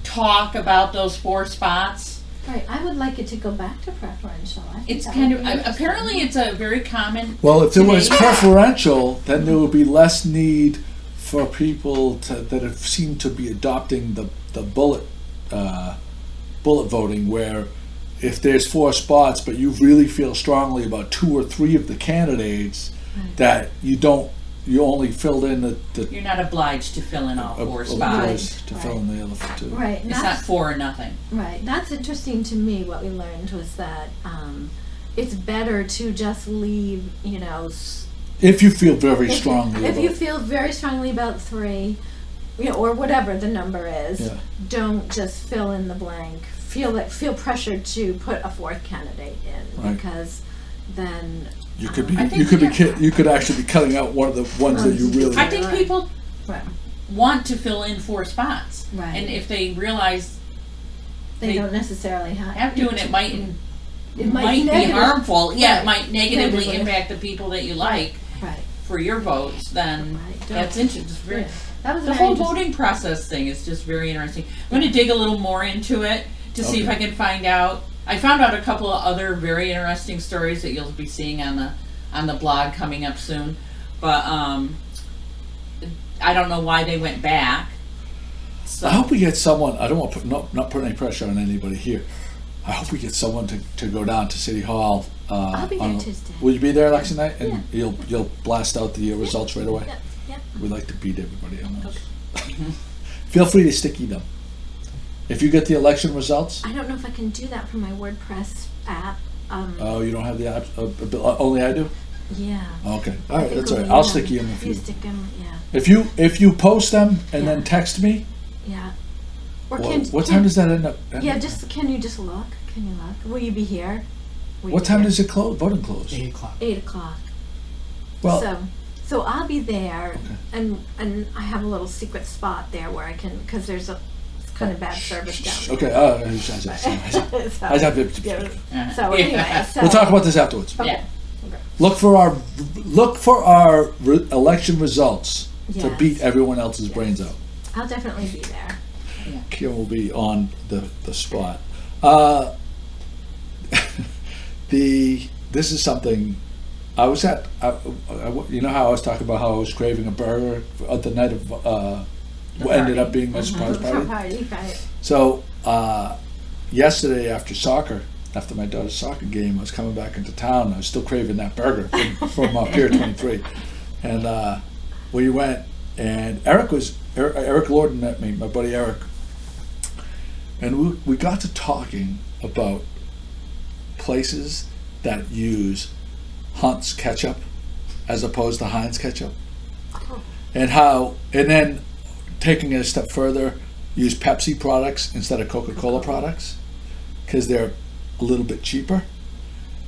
talk about those 4 spots. Right. I would like it to go back to preferential. I think It's that kind would of be interesting. apparently it's a very common. Well, if there was today. preferential, then there would be less need for people that have seemed to be adopting the bullet voting, where if there's 4 spots, but you really feel strongly about 2 or 3 of the candidates, Right. that you only filled in the You're not obliged to fill in all 4 spots. opposed to Right. fill in the other 2. Right. and It's not that's- 4 or nothing. Right. That's interesting to me. What we learned was that it's better to just leave, If you feel very strongly If about you feel very strongly about 3, or whatever the number is, Yeah. don't just fill in the blank. Feel pressured to put a 4th candidate in, Right. because then you could be I think, you could actually be cutting out one of the ones that you really I think people right, want to fill in 4 spots, Right. and if they realize they They don't necessarily have to, and it might It be negative- harmful. Yeah, Right. it might negatively Negatively. impact the people that you like Right. for your votes. Then Right. that's interesting. Yeah. That was The very whole interesting. voting process thing is just very interesting. I'm going to dig a little more into it to see if Okay. I can find out. I found out a couple of other very interesting stories that you'll be seeing on the blog coming up soon. But I don't know why they went back. So I hope we get someone. I don't want to not put any pressure on anybody here. I hope we get someone to go down to City Hall. I'll be there on- Tuesday. Will you be there election night? And Yeah. you'll blast out the results right away. Yep. Yep. We like to beat everybody on those. Feel free to sticky them. If you get the election results, I don't know if I can do that from my WordPress app. Oh, you don't have the only I do? Yeah. Okay. All right, that's all right. Google I'll them. stick you in You stick them, yeah. If you post them and Yeah. then text me, Yeah. Or what time does that end up? Yeah, can you just look? Can you look? Will you be here? What time does it close? Voting close? 8 o'clock. 8 o'clock. Well, So I'll be there, Okay. and I have a little secret spot there where I can, because it's kind of bad service down there. okay. So anyway, We'll talk about this afterwards. Okay. Yeah. Look for our election results to Yes. beat everyone else's brains out. I'll definitely be there. Kim will be on the spot. This is something I was at. You know how I was talking about how I was craving a burger at the night of what ended up being my surprise party. Right. So yesterday after my daughter's soccer game, I was coming back into town. I was still craving that burger from Pier 23, and we went. And Eric Lorden met me, my buddy Eric, and we got to talking about places that use Hunt's ketchup as opposed to Heinz ketchup, and then taking it a step further, use Pepsi products instead of Coca-Cola products because they're a little bit cheaper.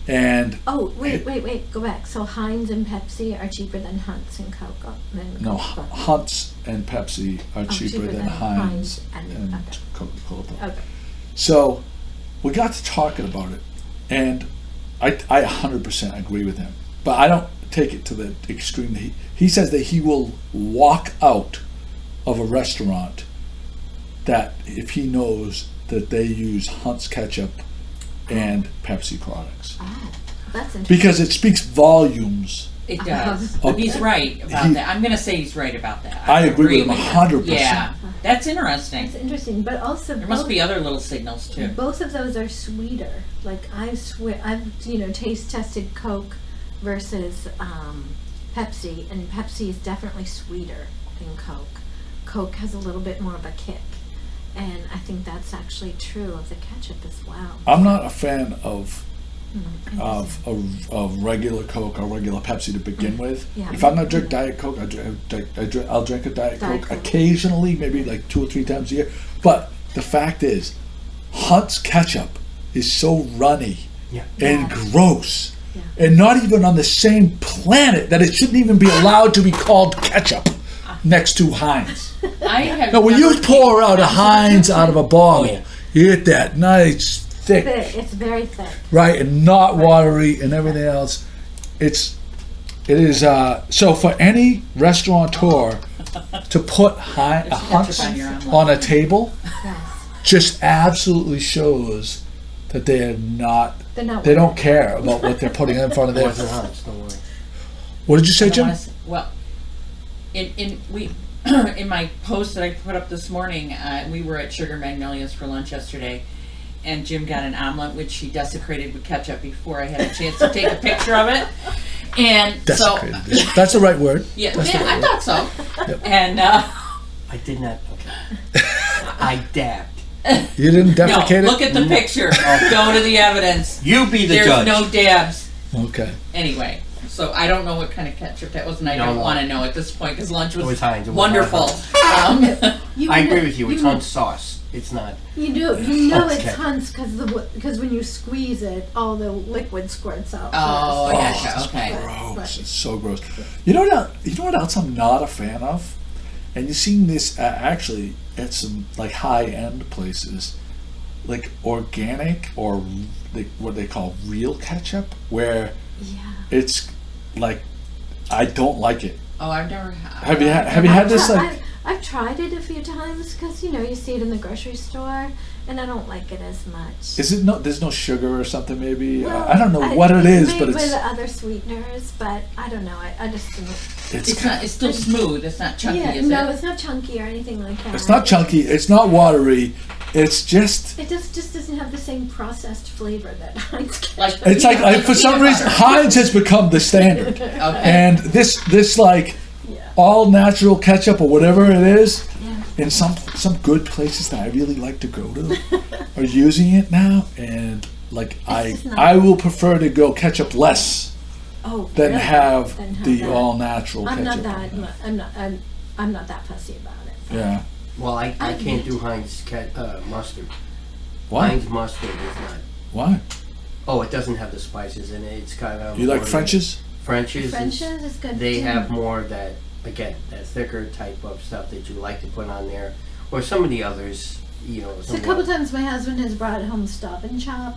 And wait, go back. So Heinz and Pepsi are cheaper than Hunt's and Coca. no, Hunt's and Pepsi are cheaper than Heinz and okay. Coca-Cola products. Okay. So we got to talking about it, and I 100% agree with him, but I don't take it to the extreme. He says that he will walk out of a restaurant that if he knows that they use Hunt's ketchup and Pepsi products. Oh, that's interesting. Because it speaks volumes. It does. Okay. He's right about that. I'm going to say he's right about that. I agree with him you. 100%. Yeah, that's interesting. That's interesting, but also There must be other little signals too. both of those are sweeter. Like I've taste tested Coke versus Pepsi, and Pepsi is definitely sweeter than Coke. Coke has a little bit more of a kick, and I think that's actually true of the ketchup as well. I'm not a fan of Interesting. of regular Coke or regular Pepsi to begin with. Yeah. If I'm gonna drink Diet Coke, I'll drink a Diet Coke occasionally, maybe like 2 or 3 times a year. But the fact is, Hunt's ketchup is so runny and gross, and not even on the same planet that it shouldn't even be allowed to be called ketchup next to Heinz. I have Now, when you never pour out a tasted- Heinz out of a bottle, you get that nice thick, It's very thick. right, and not watery and everything else. It is so for any restaurateur to put a Hunt's on your omelet. on a table Yes. just absolutely shows that they don't worried. care about what they're putting in front of It wasn't their. Hunt's, don't worry. What did you say, I don't Jim? wanna well, in my post that I put up this morning, we were at Sugar Magnolias for lunch yesterday, and Jim got an omelet which he desecrated with ketchup before I had a chance to take a picture of it. And Desecrated. That's the right word. yeah, That's the I right word. thought so. Yep. And I did not. Okay. I dabbed. You didn't no, defecate it? look at the picture. Go to the evidence. You be the There's judge. no dabs. Okay. Anyway, so I don't know what kind of ketchup that was, and I No, don't no. want to know at this point because lunch It was was Heinz. It was wonderful. not I agree with you. It's know- Hunt's sauce. It's not. You know Hunt's it's ketchup. Hunt's because when you squeeze it, all the liquid squirts out. Oh, first. yeah, it's okay. gross. Right. It's so gross. You know what else I'm not a fan of? And you're seeing this actually at some like high-end places, like organic or what they call real ketchup, where Yeah. it's like I don't like it. Oh, I've never Have you had this like? I've tried it a few times because you see it in the grocery store, and I don't like it as much. Is it no? There's no sugar or something maybe. Well, I don't know what it is, made but with it's other sweeteners, but I don't know. I just don't. It's not. It's still smooth. It's not chunky, Yeah, is no, it? it's not chunky or anything like that. it's not chunky. It's not watery. It's just. It just doesn't have the same processed flavor that Heinz ketchup. Like It's like for some reason Heinz has become the standard, Okay. and this like Yeah. all natural ketchup or whatever it is. Yeah. In some good places that I really like to go to are using it now, and like It's just not- I will prefer to go ketchup less than really? have Than have the that. all natural I'm ketchup. not that. I'm not that fussy about it. Yeah. Well, I I can't hate- do Heinz mustard. Why? Heinz mustard is not. Why? Oh, it doesn't have the spices in it. It's kind of. You like French's? French's. French's is good. They too. have more that that thicker type of stuff that you like to put on there, or some of the others. You know. So a couple times my husband has brought home Stop and Shop,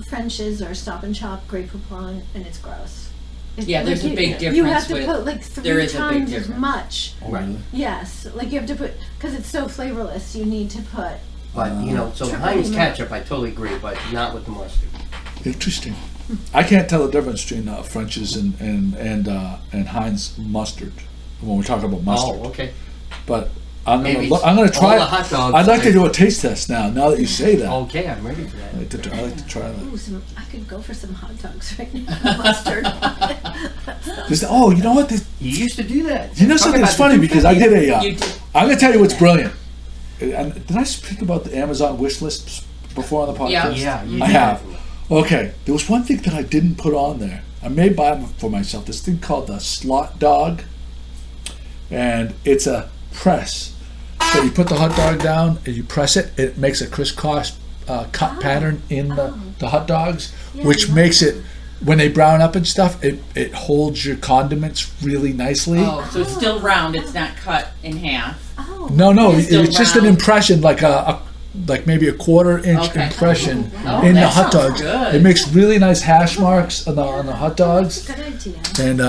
French's or Stop and Shop Grey Poupon, and it's gross. Yeah, there's a big difference. You have to with, put like there 3 is a big times as difference. much. Oh, Right. really? Yes, like you have to put, because it's so flavorless, you need to put. But you know, so Triple Heinz the ketchup, I totally agree, but not with the mustard. Interesting. I can't tell the difference between French's and Heinz mustard when we're talking about mustard. Oh, okay. But I'm Maybe gonna it's try all it. the hot dogs. I'd like to do a taste test now. Now that you say that, Okay, I'm ready for I that. like to try that. Ooh, I could go for some hot dogs right now. Mustard. Oh, you know what? You used to do that. You know Talk something that's about the funny because I 250. did a. You did. I'm gonna tell you what's brilliant. And did I speak about the Amazon wish list before on the podcast? Yeah. Yeah, you I did. have. Okay, there was one thing that I didn't put on there. I may buy for myself this thing called the slot dog, and it's a press. So you put the hot dog down and you press it. It makes a crisscross cut pattern in the hot dogs, Yeah, which I love makes it when they brown up and stuff. It holds your condiments really nicely. Oh, so it's still round. It's not cut in half. Oh. No, It's still it's just an round. impression, like maybe a 1/4 inch Okay. impression Oh, in the that hot sounds dogs. good. It makes really nice hash marks on the hot dogs. Good idea. And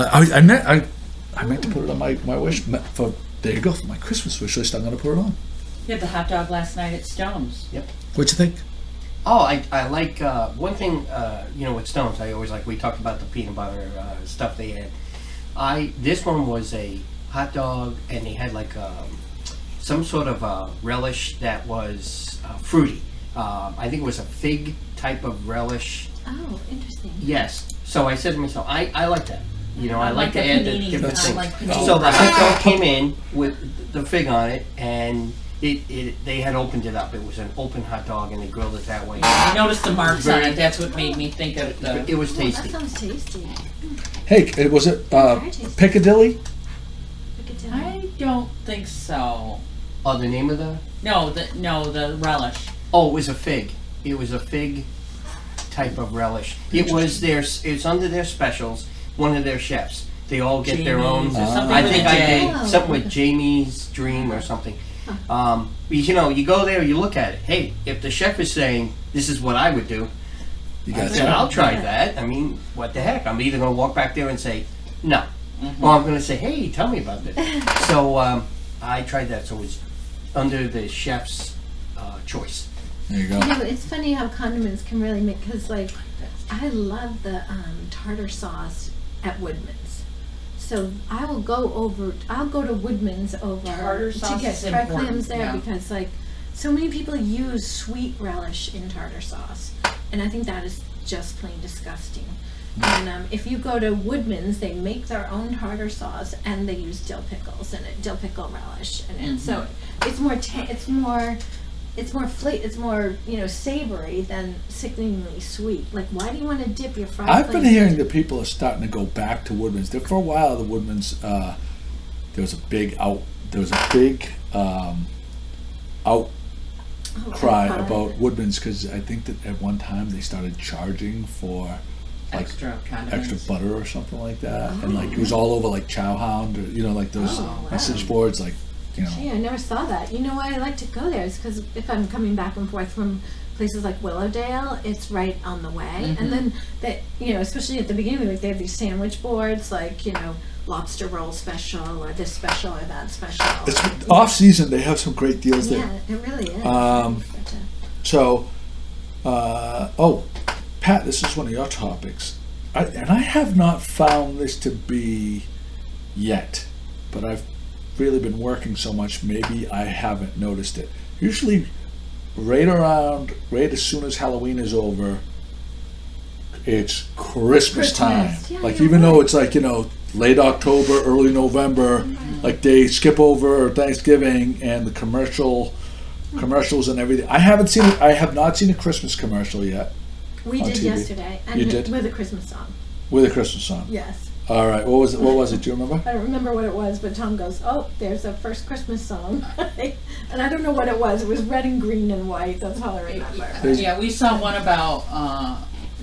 I meant to put it on my wish for. There you go, for my Christmas wish list. I'm going to put it on. You had the hot dog last night at Stone's. What'd you think? Oh, I like one thing. You know, with Stones, I always like. We talked about the peanut butter stuff they had. This one was a hot dog, and they had like some sort of relish that was fruity. I think it was a fig type of relish. Oh, interesting. Yes. So I said to myself, I like that. You know, I like to the add the panini. different I things. like panini. So the hot dog came in with the fig on it, and they had opened it up. It was an open hot dog, and they grilled it that way. I noticed the marks on Very- it. That's what made me think of the. It was Oh, tasty. that sounds tasty. Hey, was it Very tasty. Piccadilly? Piccadilly. I don't think so. Oh, the name of the? No, the relish. Oh, it was a fig. It was a fig type of relish. It was it's under their specials. One of their chefs. They all get their own. Jamie's or something I with think a I J. did something with Jamie's Dream or something. You know, you go there, you look at it. Hey, if the chef is saying this is what I would do, You I got said that? I'll try that. I mean, what the heck? I'm either going to walk back there and say no, or I'm going to say, hey, tell me about this. So I tried that. So it was under the chef's choice. There you go. You know, it's funny how condiments can really make, because like, I love the tartar sauce at Woodman's. So I'll go to Woodman's over Tartar to sauce get is fried important, clams there, yeah. because like, so many people use sweet relish in tartar sauce, and I think that is just plain disgusting. And if you go to Woodman's, they make their own tartar sauce, and they use dill pickles and dill pickle relish, and so it's more it's more savory than sickeningly sweet. Like, why do you want to dip your fried? I've been clams hearing in- that people are starting to go back to Woodman's. There for a while, the Woodman's there was a big outcry about Woodman's because I think that at one time they started charging for like Extra condiments. extra butter or something like that, and like it was all over like Chowhound or like those Oh, message wow. boards, like Gee, I never saw that. You know why I like to go there is because if I'm coming back and forth from places like Willowdale, it's right on the way. And then that, especially at the beginning, like they have these sandwich boards, like lobster roll special or this special or that special. it's off season. They have some great deals there. Yeah, it really is. But, So, Pat, this is one of your topics, and I have not found this to be yet, but I've really been working so much, maybe I haven't noticed it. Usually, right as soon as Halloween is over, it's Christmas time. Christmas. Yeah, Like, you're even though right. it's like, late October, early November, like they skip over Thanksgiving and the commercial commercials and everything. I have not seen a Christmas commercial yet. We on did TV. Yesterday. And You did? With a Christmas song. With a Christmas song. Yes. All right. What was it? Do you remember? I don't remember what it was, but Tom goes, "Oh, there's a first Christmas song," and I don't know what it was. It was red and green and white. That's all I remember. Yeah, we saw one about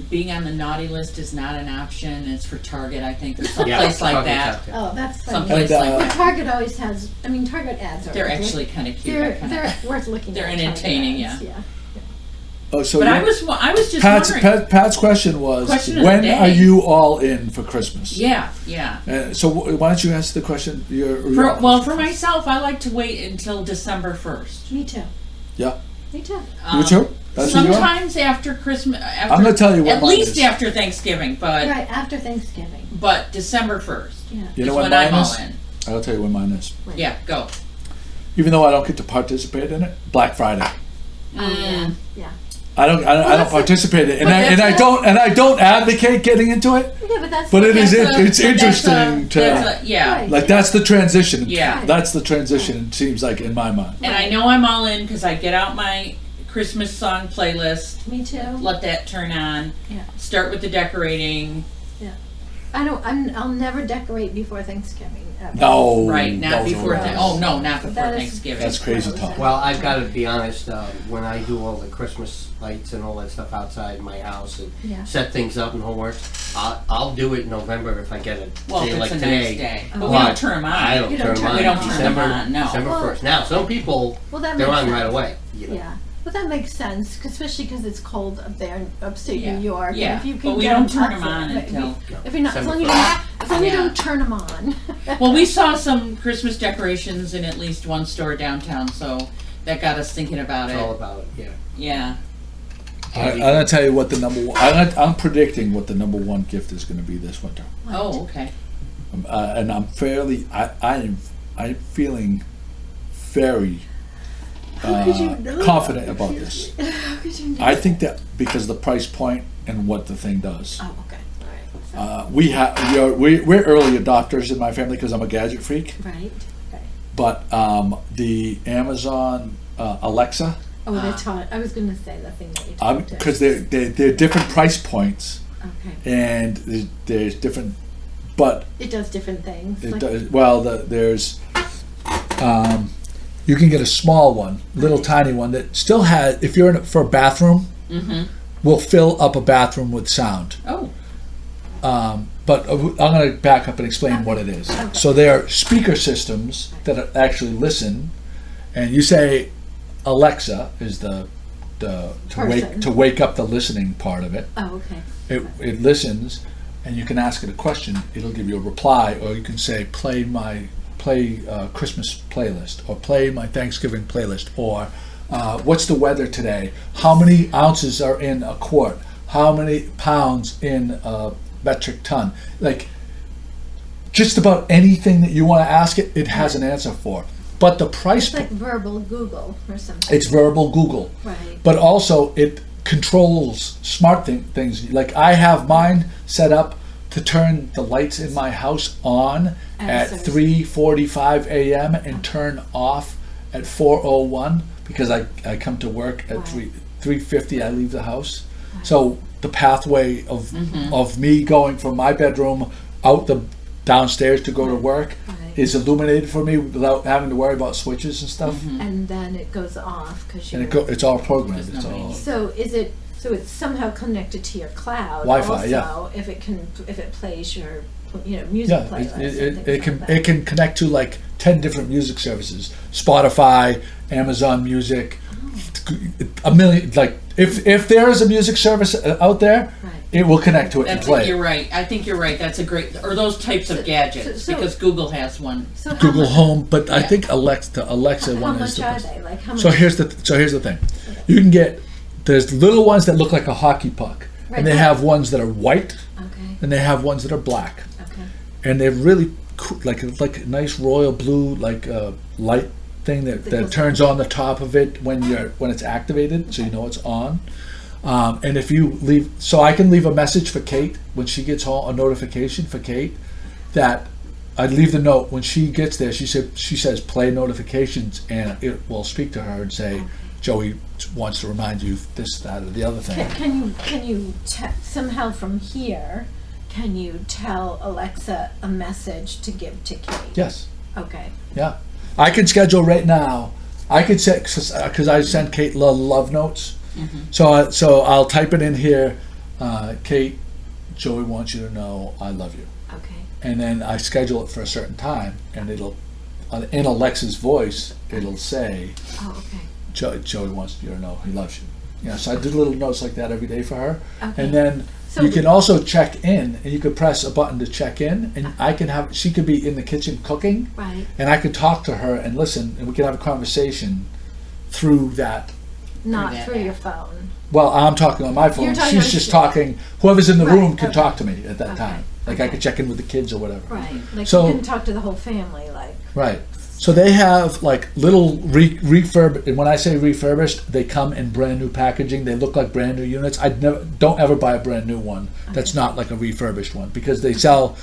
being on the naughty list is not an option. It's for Target, I think, or someplace like that. Oh, that's funny. Someplace like But that. Target always has. I mean, Target ads are. They're actually kind of cute. They're worth looking they're at. entertaining, Target ads, yeah. Oh, so But I was just wondering. Pat's question was, Question of the when day. are you all in for Christmas? Yeah. So why don't you ask the question? For myself, I like to wait until December 1st. Me too. Yeah. Me too. You too? That's what you are? Sometimes after Christmas. I'm going to tell you what At mine least is. after Thanksgiving, but After Thanksgiving. but December 1st. Yeah. You know is what when mine I'm all is? in. I'll tell you when mine is. Right. Yeah, go. Even though I don't get to participate in it, Black Friday. Yeah. I don't participate in it, and I don't advocate getting into it. Yeah, but that's. But it's That's interesting to yeah. Right. like that's the transition. Yeah. That's the transition. It seems like in my mind. And I know I'm all in because I get out my Christmas song playlist, Me too. let that turn on, Yeah. start with the decorating. I'll never decorate before Thanksgiving. Ever. No, Right, not those before are- not before That is- Thanksgiving. That's crazy talk. Well, I've got to be honest. When I do all the Christmas lights and all that stuff outside my house and Yeah. set things up and homework, I'll do it in November if I get a Well, day if like it's a today. nice day. Oh. But we don't turn them on. I don't You turn don't them turn on. We don't turn them December, on, no. December Well- 1st. Now, some people, Well, that they're makes on sense. right away. You know? Yeah. Well, that makes sense, especially because it's cold up there in upstate Yeah. New York. Yeah, And if you can but we get don't them turn up them on there, until. If you're not, as long as you December don't, Yeah. don't turn them on. Well, we saw some Christmas decorations in at least one store downtown, so that got us thinking about It's all it. about it, yeah. Yeah. I'm gonna tell you what the number one. I'm predicting what the number one gift is going to be this winter, Oh, okay. and I'm fairly. I'm feeling very How could you know? confident about this. How could you know? I think that because of the price point and what the thing does. Oh, okay. All right. We're early adopters in my family because I'm a gadget freak. Right. Right. But the Amazon Alexa, Oh, they taught. I was going to say the thing that you taught. because they're different price points Okay. and there's different, but It does different things. it like- does, well there's you can get a small one, little tiny one that still has. If you're in it for a bathroom, Mm-hmm. will fill up a bathroom with sound. Oh. But I'm going to back up and explain what it is. Okay. So they're speaker systems that actually listen, and you say Alexa is the Person. to wake up the listening part of it. Oh, okay. It listens, and you can ask it a question. It'll give you a reply, or you can say play Christmas playlist, or play my Thanksgiving playlist, or what's the weather today? How many ounces are in a quart? How many pounds in a metric ton? Like just about anything that you want to ask it, it has an answer for. But the price It's like verbal Google or something. it's verbal Google. Right. But also it controls smart things. Like I have mine set up to turn the lights in my house on at Answers. 3:45 a.m. and turn off at 4:01 because I come to work at Right. 3:50. I leave the house. So the pathway of me going from my bedroom out the downstairs to go to work Right. is illuminated for me without having to worry about switches and stuff. And then it goes off because And you're. it's all programmed. There's It's nobody. all So is it? So it's somehow connected to your cloud. Wi-Fi, also, yeah. if it plays your, music yeah. playlist. and It things can like that. it can connect to like 10 different music services: Spotify, Amazon Music, a million. Like if there is a music service out there, Right. it will connect to it and That's play. you're right. I think you're right. That's a great, or those types of gadgets, so- because Google has one. So how Google much, Home, but I Yeah. think Alexa How one is much the are best. they? Like how much? So here's the thing. You can get there's little ones that look like a hockey puck, Right. and they have ones that are white, Okay. and they have ones that are black, Okay. and they're really cool, like a nice royal blue light thing that goes turns on the top of it when it's activated, so you know it's on. And if you leave, so I can leave a message for Kate when she gets home, a notification for Kate that I'd leave the note when she gets there. She says play notifications, and it will speak to her and say, Joey wants to remind you of this, that, or the other thing. Can you somehow from here? Can you tell Alexa a message to give to Kate? Yes. Okay. Yeah, I can schedule right now. I could say because I send Kate love notes. So I'll type it in here. Kate, Joey wants you to know I love you. Okay. And then I schedule it for a certain time, and it'll, in Alexa's voice, it'll say, "Oh, okay." Joey wants you to know he loves you. Yeah. So I do little notes like that every day for her, Okay. and then So you can also check in, and you could press a button to check in, and she could be in the kitchen cooking, right. and I could talk to her and listen, and we could have a conversation through that. Not that through app. your phone. Well, I'm talking on my phone. You're talking She's on just your- talking. Whoever's in the Right, room can okay. talk to me at that Okay, time. Like I okay. could check in with the kids or whatever. Right. Like So- you can talk to the whole family. Like. Right. So they have like little refurb, and when I say refurbished, they come in brand new packaging. They look like brand new units. Don't ever buy a brand new one that's not like a refurbished one, because they sell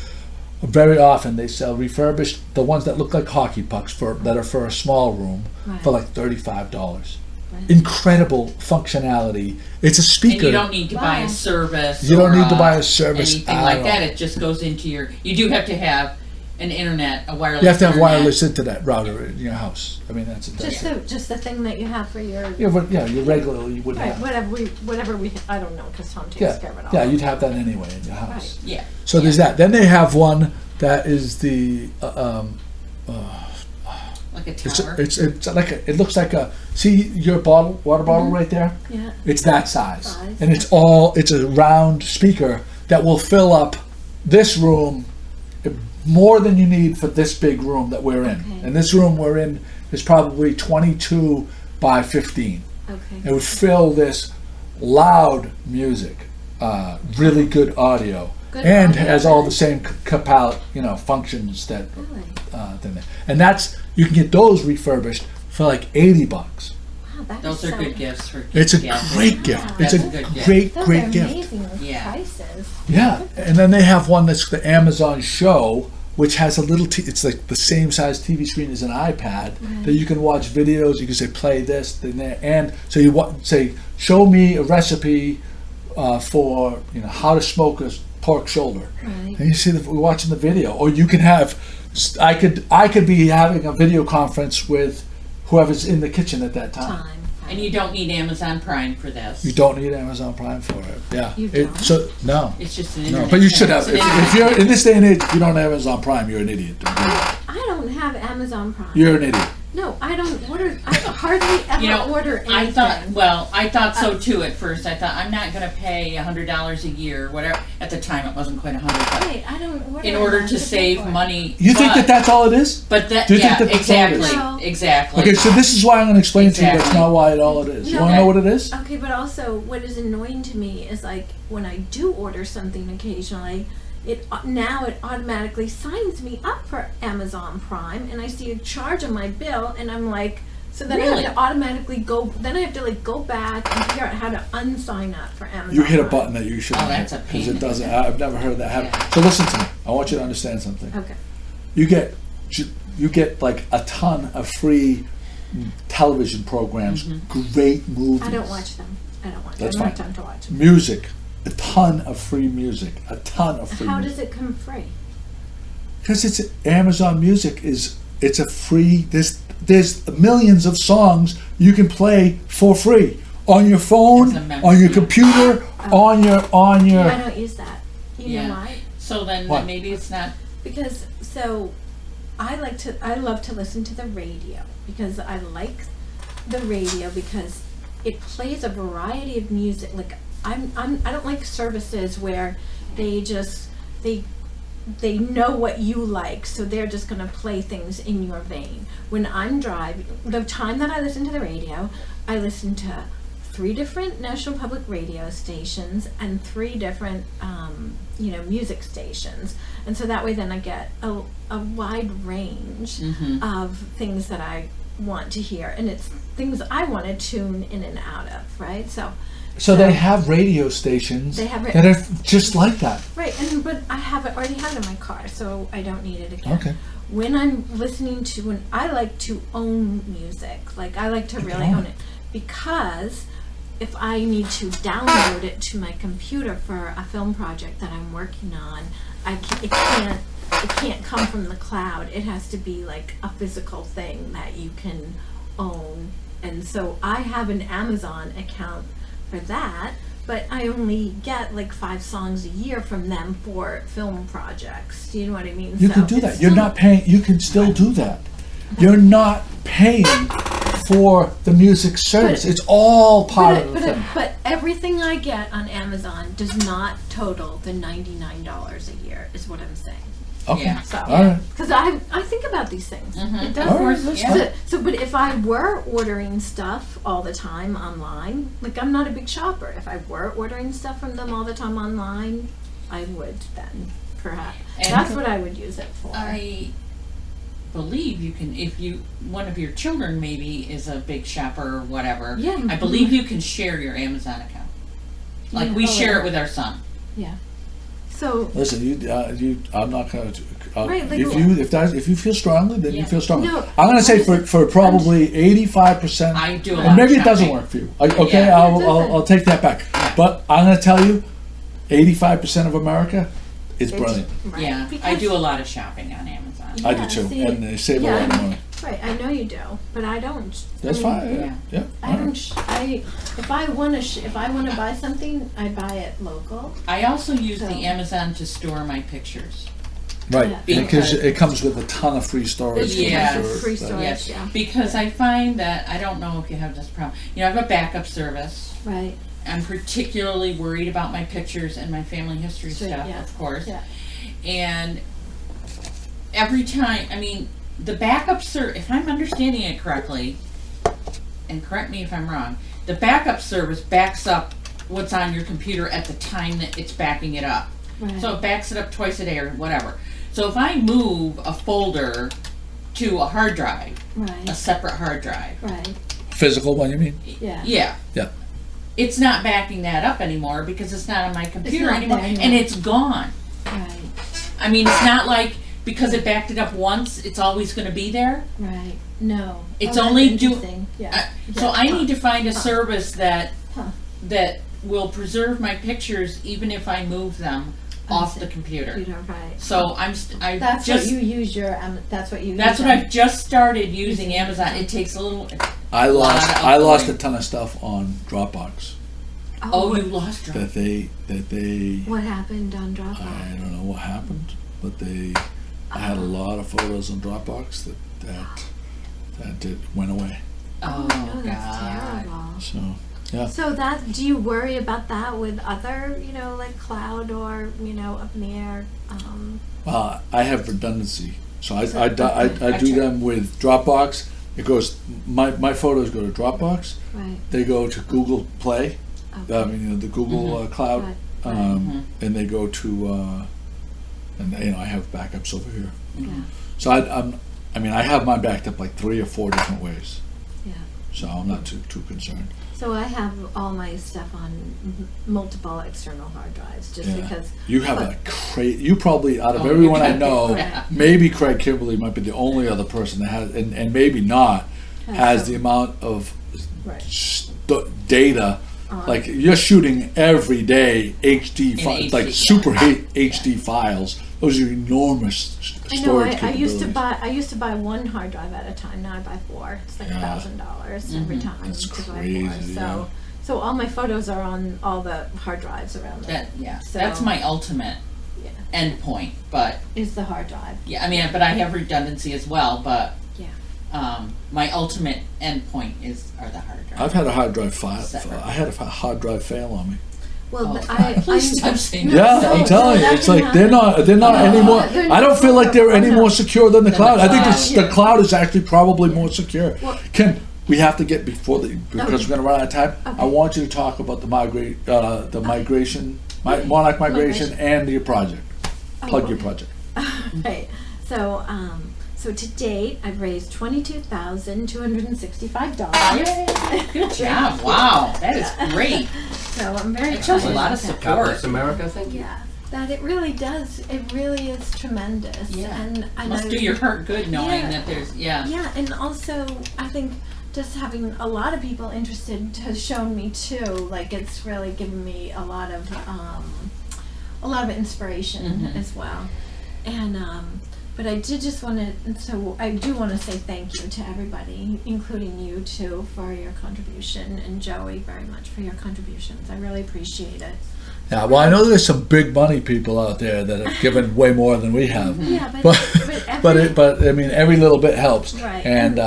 very often. They sell refurbished, the ones that look like hockey pucks that are for a small room Right. for like $35. Right. Incredible functionality. It's a And speaker. you don't need to buy Wow. a service. You don't or, need to buy a service anything at like all. that. It just goes into your. You do have to have an internet, a wireless. You have to have internet. wireless internet router in your house. I mean, that's Just the thing that you have for your. yeah, but yeah, you regularly you would Right. have. Whatever we. I don't know because Tom takes Yeah, care of it all. yeah, you'd have that anyway in your house. Right. Yeah. So there's that. Then they have one that is the Like a tower. it's like it looks like a your water bottle right there. Yeah. It's that size, Size. and it's a round speaker that will fill up this room more than you need for this big room that we're in. Okay. And this room we're in is probably 22 by 15. Okay. It would fill this loud music, really good audio, Good and audio. has all the same functions that Really? thing. And you can get those refurbished for like $80. Wow, that Those is are so, good gifts for. It's a kids. great gift. It's That's a a good gift. great, Those great are gift. amazing Yeah. prices. Yeah, and then they have one that's the Amazon Show, which has a little. It's like the same size TV screen as an iPad that you can watch videos. You can say play this, then that, and so you say show me a recipe for how to smoke a pork shoulder, Right. and you see we're watching the video, or you can have. I could be having a video conference with whoever's in the kitchen at that time. Time. And you don't need Amazon Prime for this. You don't need Amazon Prime for it. Yeah. You don't? No. It's just an No, internet. but you should have. It's an If you're in this day and age, if you don't have Amazon Prime, you're an idiot. I don't have Amazon Prime. You're an idiot. No, I don't order. I hardly ever You know, order anything. I thought so too at first. I thought I'm not going to pay $100 a year, whatever. At the time, it wasn't quite $100, Right, I don't order. in order enough to pay save for it. money. You think but- that's all it is? But that, Do you think yeah, that that's all it is? exactly, No. exactly. Okay, so this is why I'm going to explain to you that's Exactly. not why it all it is. You No. want to know what it is? Okay, but also what is annoying to me is like when I do order something occasionally, it automatically signs me up for Amazon Prime, and I see a charge on my bill, and I'm like, so then I Really? have to automatically go. Then I have to like go back and figure out how to unsign up for Amazon. You hit a Prime. button that you shouldn't Oh, that's hit a because pain. it doesn't. I've never heard that happen. Yeah. So listen to me. I want you to understand something. Okay. You get like a ton of free television programs, great movies. I don't watch them. I don't watch. That's I don't have fine. time to watch them. Music, a ton of free music, a ton of free How music. does it come free? Because it's Amazon Music it's a free. There's millions of songs you can play for free on your phone, It's a membership. on your computer, on your. I don't use that. You Yeah. know why? So then What? maybe it's not. Because I love to listen to the radio because I like the radio because it plays a variety of music. Like I don't like services where they know what you like, so they're just gonna play things in your vein. When I'm driving, the time that I listen to the radio, I listen to 3 different National Public Radio stations and 3 different music stations, and so that way then I get a wide range of things that I want to hear, and it's things I want to tune in and out of, right? So So they have radio stations They have that are just like that. Right, but I already have it in my car, so I don't need it again. Okay. When I'm listening to, when I like to own music, like I like to really own it, because if I need to download it to my computer for a film project that I'm working on, it can't come from the cloud. It has to be like a physical thing that you can own. And so I have an Amazon account for that, but I only get like 5 songs a year from them for film projects. Do you know what I mean? You can do that. You're not paying. You can still do that. You're not paying for the music service. It's all part of the thing. But everything I get on Amazon does not total the $99 a year, is what I'm saying. Okay. Yeah. So, All right. because I think about these things. It does. All right, that's fine. So, but if I were ordering stuff all the time online, like I'm not a big shopper. If I were ordering stuff from them all the time online, I would then perhaps. And That's what I would use it for. I believe you can, if one of your children maybe is a big shopper or whatever. Yeah. I believe you can share your Amazon account. Like we share it with our son. Yeah. So Listen, I'm not going to. Right, like- If you feel strongly, then you Yeah. feel strongly. No, I'm going to say for probably 85%. I do a lot And maybe of it doesn't shopping. work for you. Okay, Yeah. I'll take that back. But I'm going to tell you, 85% of America is brilliant. Right, Yeah, I because- do a lot of shopping on Amazon. I Yeah, do too, see, and they save yeah. a lot of money. Right, I know you do, but I don't. That's I mean, fine. Yeah. I don't. If I want to buy something, I buy it local. I also use So- the Amazon to store my pictures. Right, Yeah. because it comes with a ton of free storage. Yeah. Free for- storage. Yes, Yeah. because I find that, I don't know if you have this problem, I have a backup service. Right. I'm particularly worried about my pictures and my family history Sure, stuff, yeah. of course. Yeah. And every time, the backup if I'm understanding it correctly, and correct me if I'm wrong, the backup service backs up what's on your computer at the time that it's backing it up. Right. So it backs it up twice a day or whatever. So if I move a folder to a hard drive, a Right. separate hard drive, Right. Physical one, you mean? Yeah. yeah, Yeah. it's not backing that up anymore because it's not on my computer not anymore, there anymore. and it's gone. Right. It's not like because it backed it up once, it's always going to be there. Right. No. It's that's only interesting. Yeah. So I need to find a Huh. service that Huh. that will preserve my pictures even if I move them I off see. the computer. Right. So That's just what you use your. That's what you. that's use what on- I've just started using Amazon. It takes a little. I lost Lot of I lost a uploading. ton of stuff on Dropbox Oh, you lost her. that they What happened on Dropbox? I don't know what happened, but I had a lot of photos on Dropbox that went away. Oh, no, that's God. terrible. So yeah. So do you worry about that with other, like cloud or, up in the air? I have redundancy, so I do Gotcha. them with Dropbox. It goes my photos go to Dropbox. Right. They go to Google Play. Okay. The Google Cloud, Right. and they go to and I have backups over here. Yeah. So I have mine backed up like 3 or 4 different ways. Yeah. So I'm not too concerned. So I have all my stuff on multiple external hard drives, just because. You have a you probably out of Oh, everyone I you know, Right. maybe Craig Kimberly might be the only other person that has, and maybe not, has so- the amount of Right. data. Like you're shooting every day HD files, HD, like yeah. super HD files. Those are enormous I know. storage I used to capabilities. I used to buy one hard drive at a time. Now I buy 4. It's like Yeah. $1,000 every time That's to buy crazy, 4. yeah. So all my photos are on all the hard drives around That So- that's my ultimate Yeah. end point. But Is the hard drive. yeah, but I have redundancy as well. But Yeah. my ultimate end point are the hard drives. I've had a hard drive Separate. I had a hard drive fail on me. Well, Oh, I please stop saying Yeah, So- I'm telling so you, that it's can like they're happen. not anymore. they're I don't not feel like they're any no. more secure than the cloud. I think cloud. the cloud is actually probably more secure. Well- Kim, we have to get because we're going to run out of time. Okay. I want you to talk about the migration, Monarch migration, and your project. Plug your project. Right. So, So to date, I've raised $22,265. Good job! Wow, that is great. So I'm very It shows a excited lot of about that. God support. bless America, thank you. Yeah, that it really does. It really is tremendous. Yeah, and I must know, do your heart good knowing Yeah. that there's Yeah, and also I think just having a lot of people interested has shown me too. Like it's really given me a lot of inspiration as well. And but I did just want to. So I do want to say thank you to everybody, including you too, for your contribution, and Joey very much for your contributions. I really appreciate it. Yeah, well, I know there's some big money people out there that have given way more than we have. Yeah, But I mean, every little bit helps. Right. And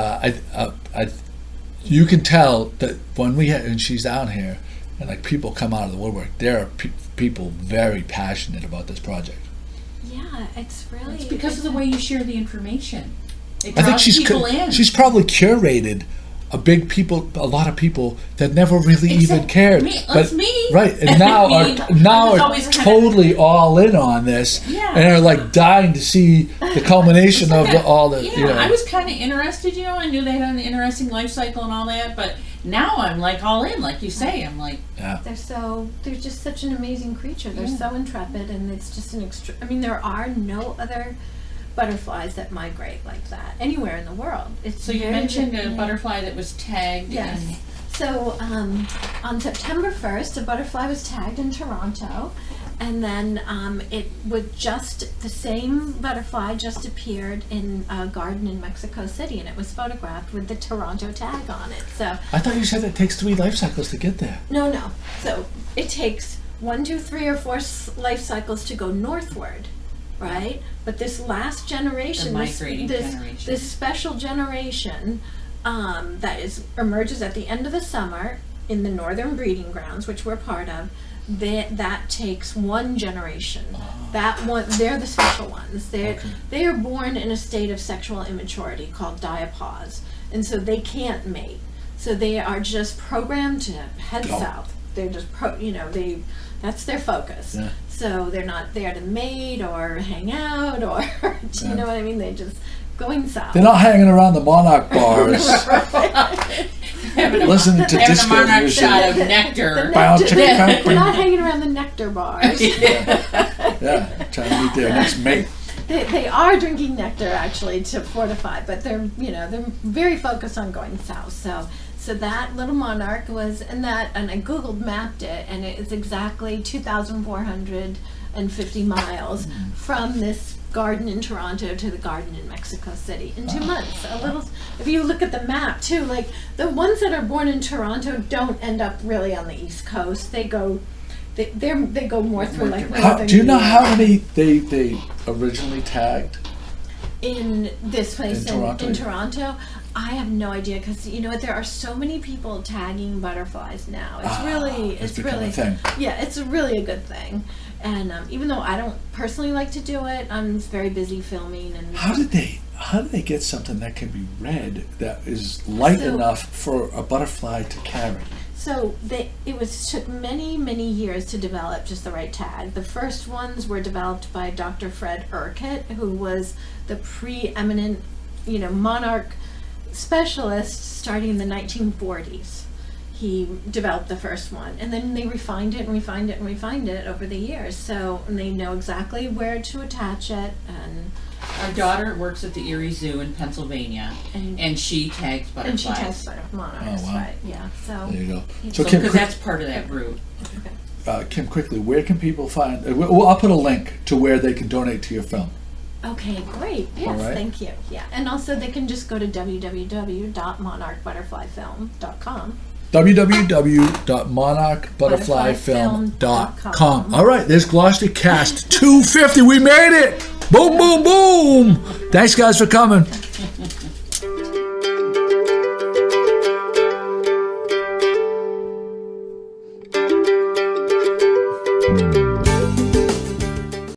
you can tell that when and she's down here, and like people come out of the woodwork, there are people very passionate about this project. Yeah, it's really. It's because of the way you share the information. It I think draws people in. she's probably curated a lot of people that never really even cared. That's me. Right, and now Me. are always kind of- totally all in on this, Yeah. and are like dying to see the culmination of all the. Yeah, You know. I was kind of interested, I knew they had an interesting life cycle and all that, but now I'm like all in, like you say. I'm like, They're just such an amazing creature. They're so intrepid, and it's just I mean, there are no other butterflies that migrate like that anywhere in the world. It's so you very, mentioned very a unique. butterfly that was tagged. Yes. And So on September 1st, a butterfly was tagged in Toronto, and then it was just the same butterfly just appeared in a garden in Mexico City, and it was photographed with the Toronto tag on it. So I thought you said it takes 3 life cycles to get there. no. So it takes 1, 2, 3, or 4 life cycles to go northward, right? But this last generation, The migrating generation. this special generation that emerges at the end of the summer in the northern breeding grounds, which we're part of, that takes 1 generation. They're the special ones. They are born in a state of sexual immaturity called diapause, and so they can't mate. So they are just programmed to head south. They're just that's their focus. Yeah. So they're not there to mate or hang out or you know what I mean? They just going south. They're not hanging around the Monarch bars, listening to having a disco Monarch music. shot of nectar. They're not hanging around the nectar bars. Yeah, trying to meet their next mate. They are drinking nectar actually to fortify, but they're very focused on going south. So that little monarch was and I Googled mapped it, and it is exactly 2,450 miles from this garden in Toronto to the garden in Mexico City in 2 months. If you look at the map too, like the ones that are born in Toronto don't end up really on the East Coast. They go more through like northern Do you know New how York. many they originally tagged? In this place In in Toronto? I have no idea, because you know what, there are so many people tagging butterflies now. It's become a thing. Yeah, it's really a good thing. And even though I don't personally like to do it, I'm very busy filming. And How did they get something that can be red that is light enough for a butterfly to carry? So took many, many years to develop just the right tag. The first ones were developed by Dr. Fred Urquhart, who was the preeminent, monarch specialist starting in the 1940s. He developed the first one, and then they refined it over the years. So they know exactly where to attach it. And Our daughter works at the Erie Zoo in Pennsylvania, and she tags butterflies. And she tags monarchs, Oh, wow. right? Yeah. So There you go. So Kim, because that's part of that route. Kim, quickly, where can people find? I'll put a link to where they can donate to your film. Okay, great. Yes, All right. thank you. Yeah, and also they can just go to www.monarchbutterflyfilm.com. www.monarchbutterflyfilm.com. All right, there's Gloucestercast 250. We made it! Boom, boom, boom! Thanks, guys, for coming.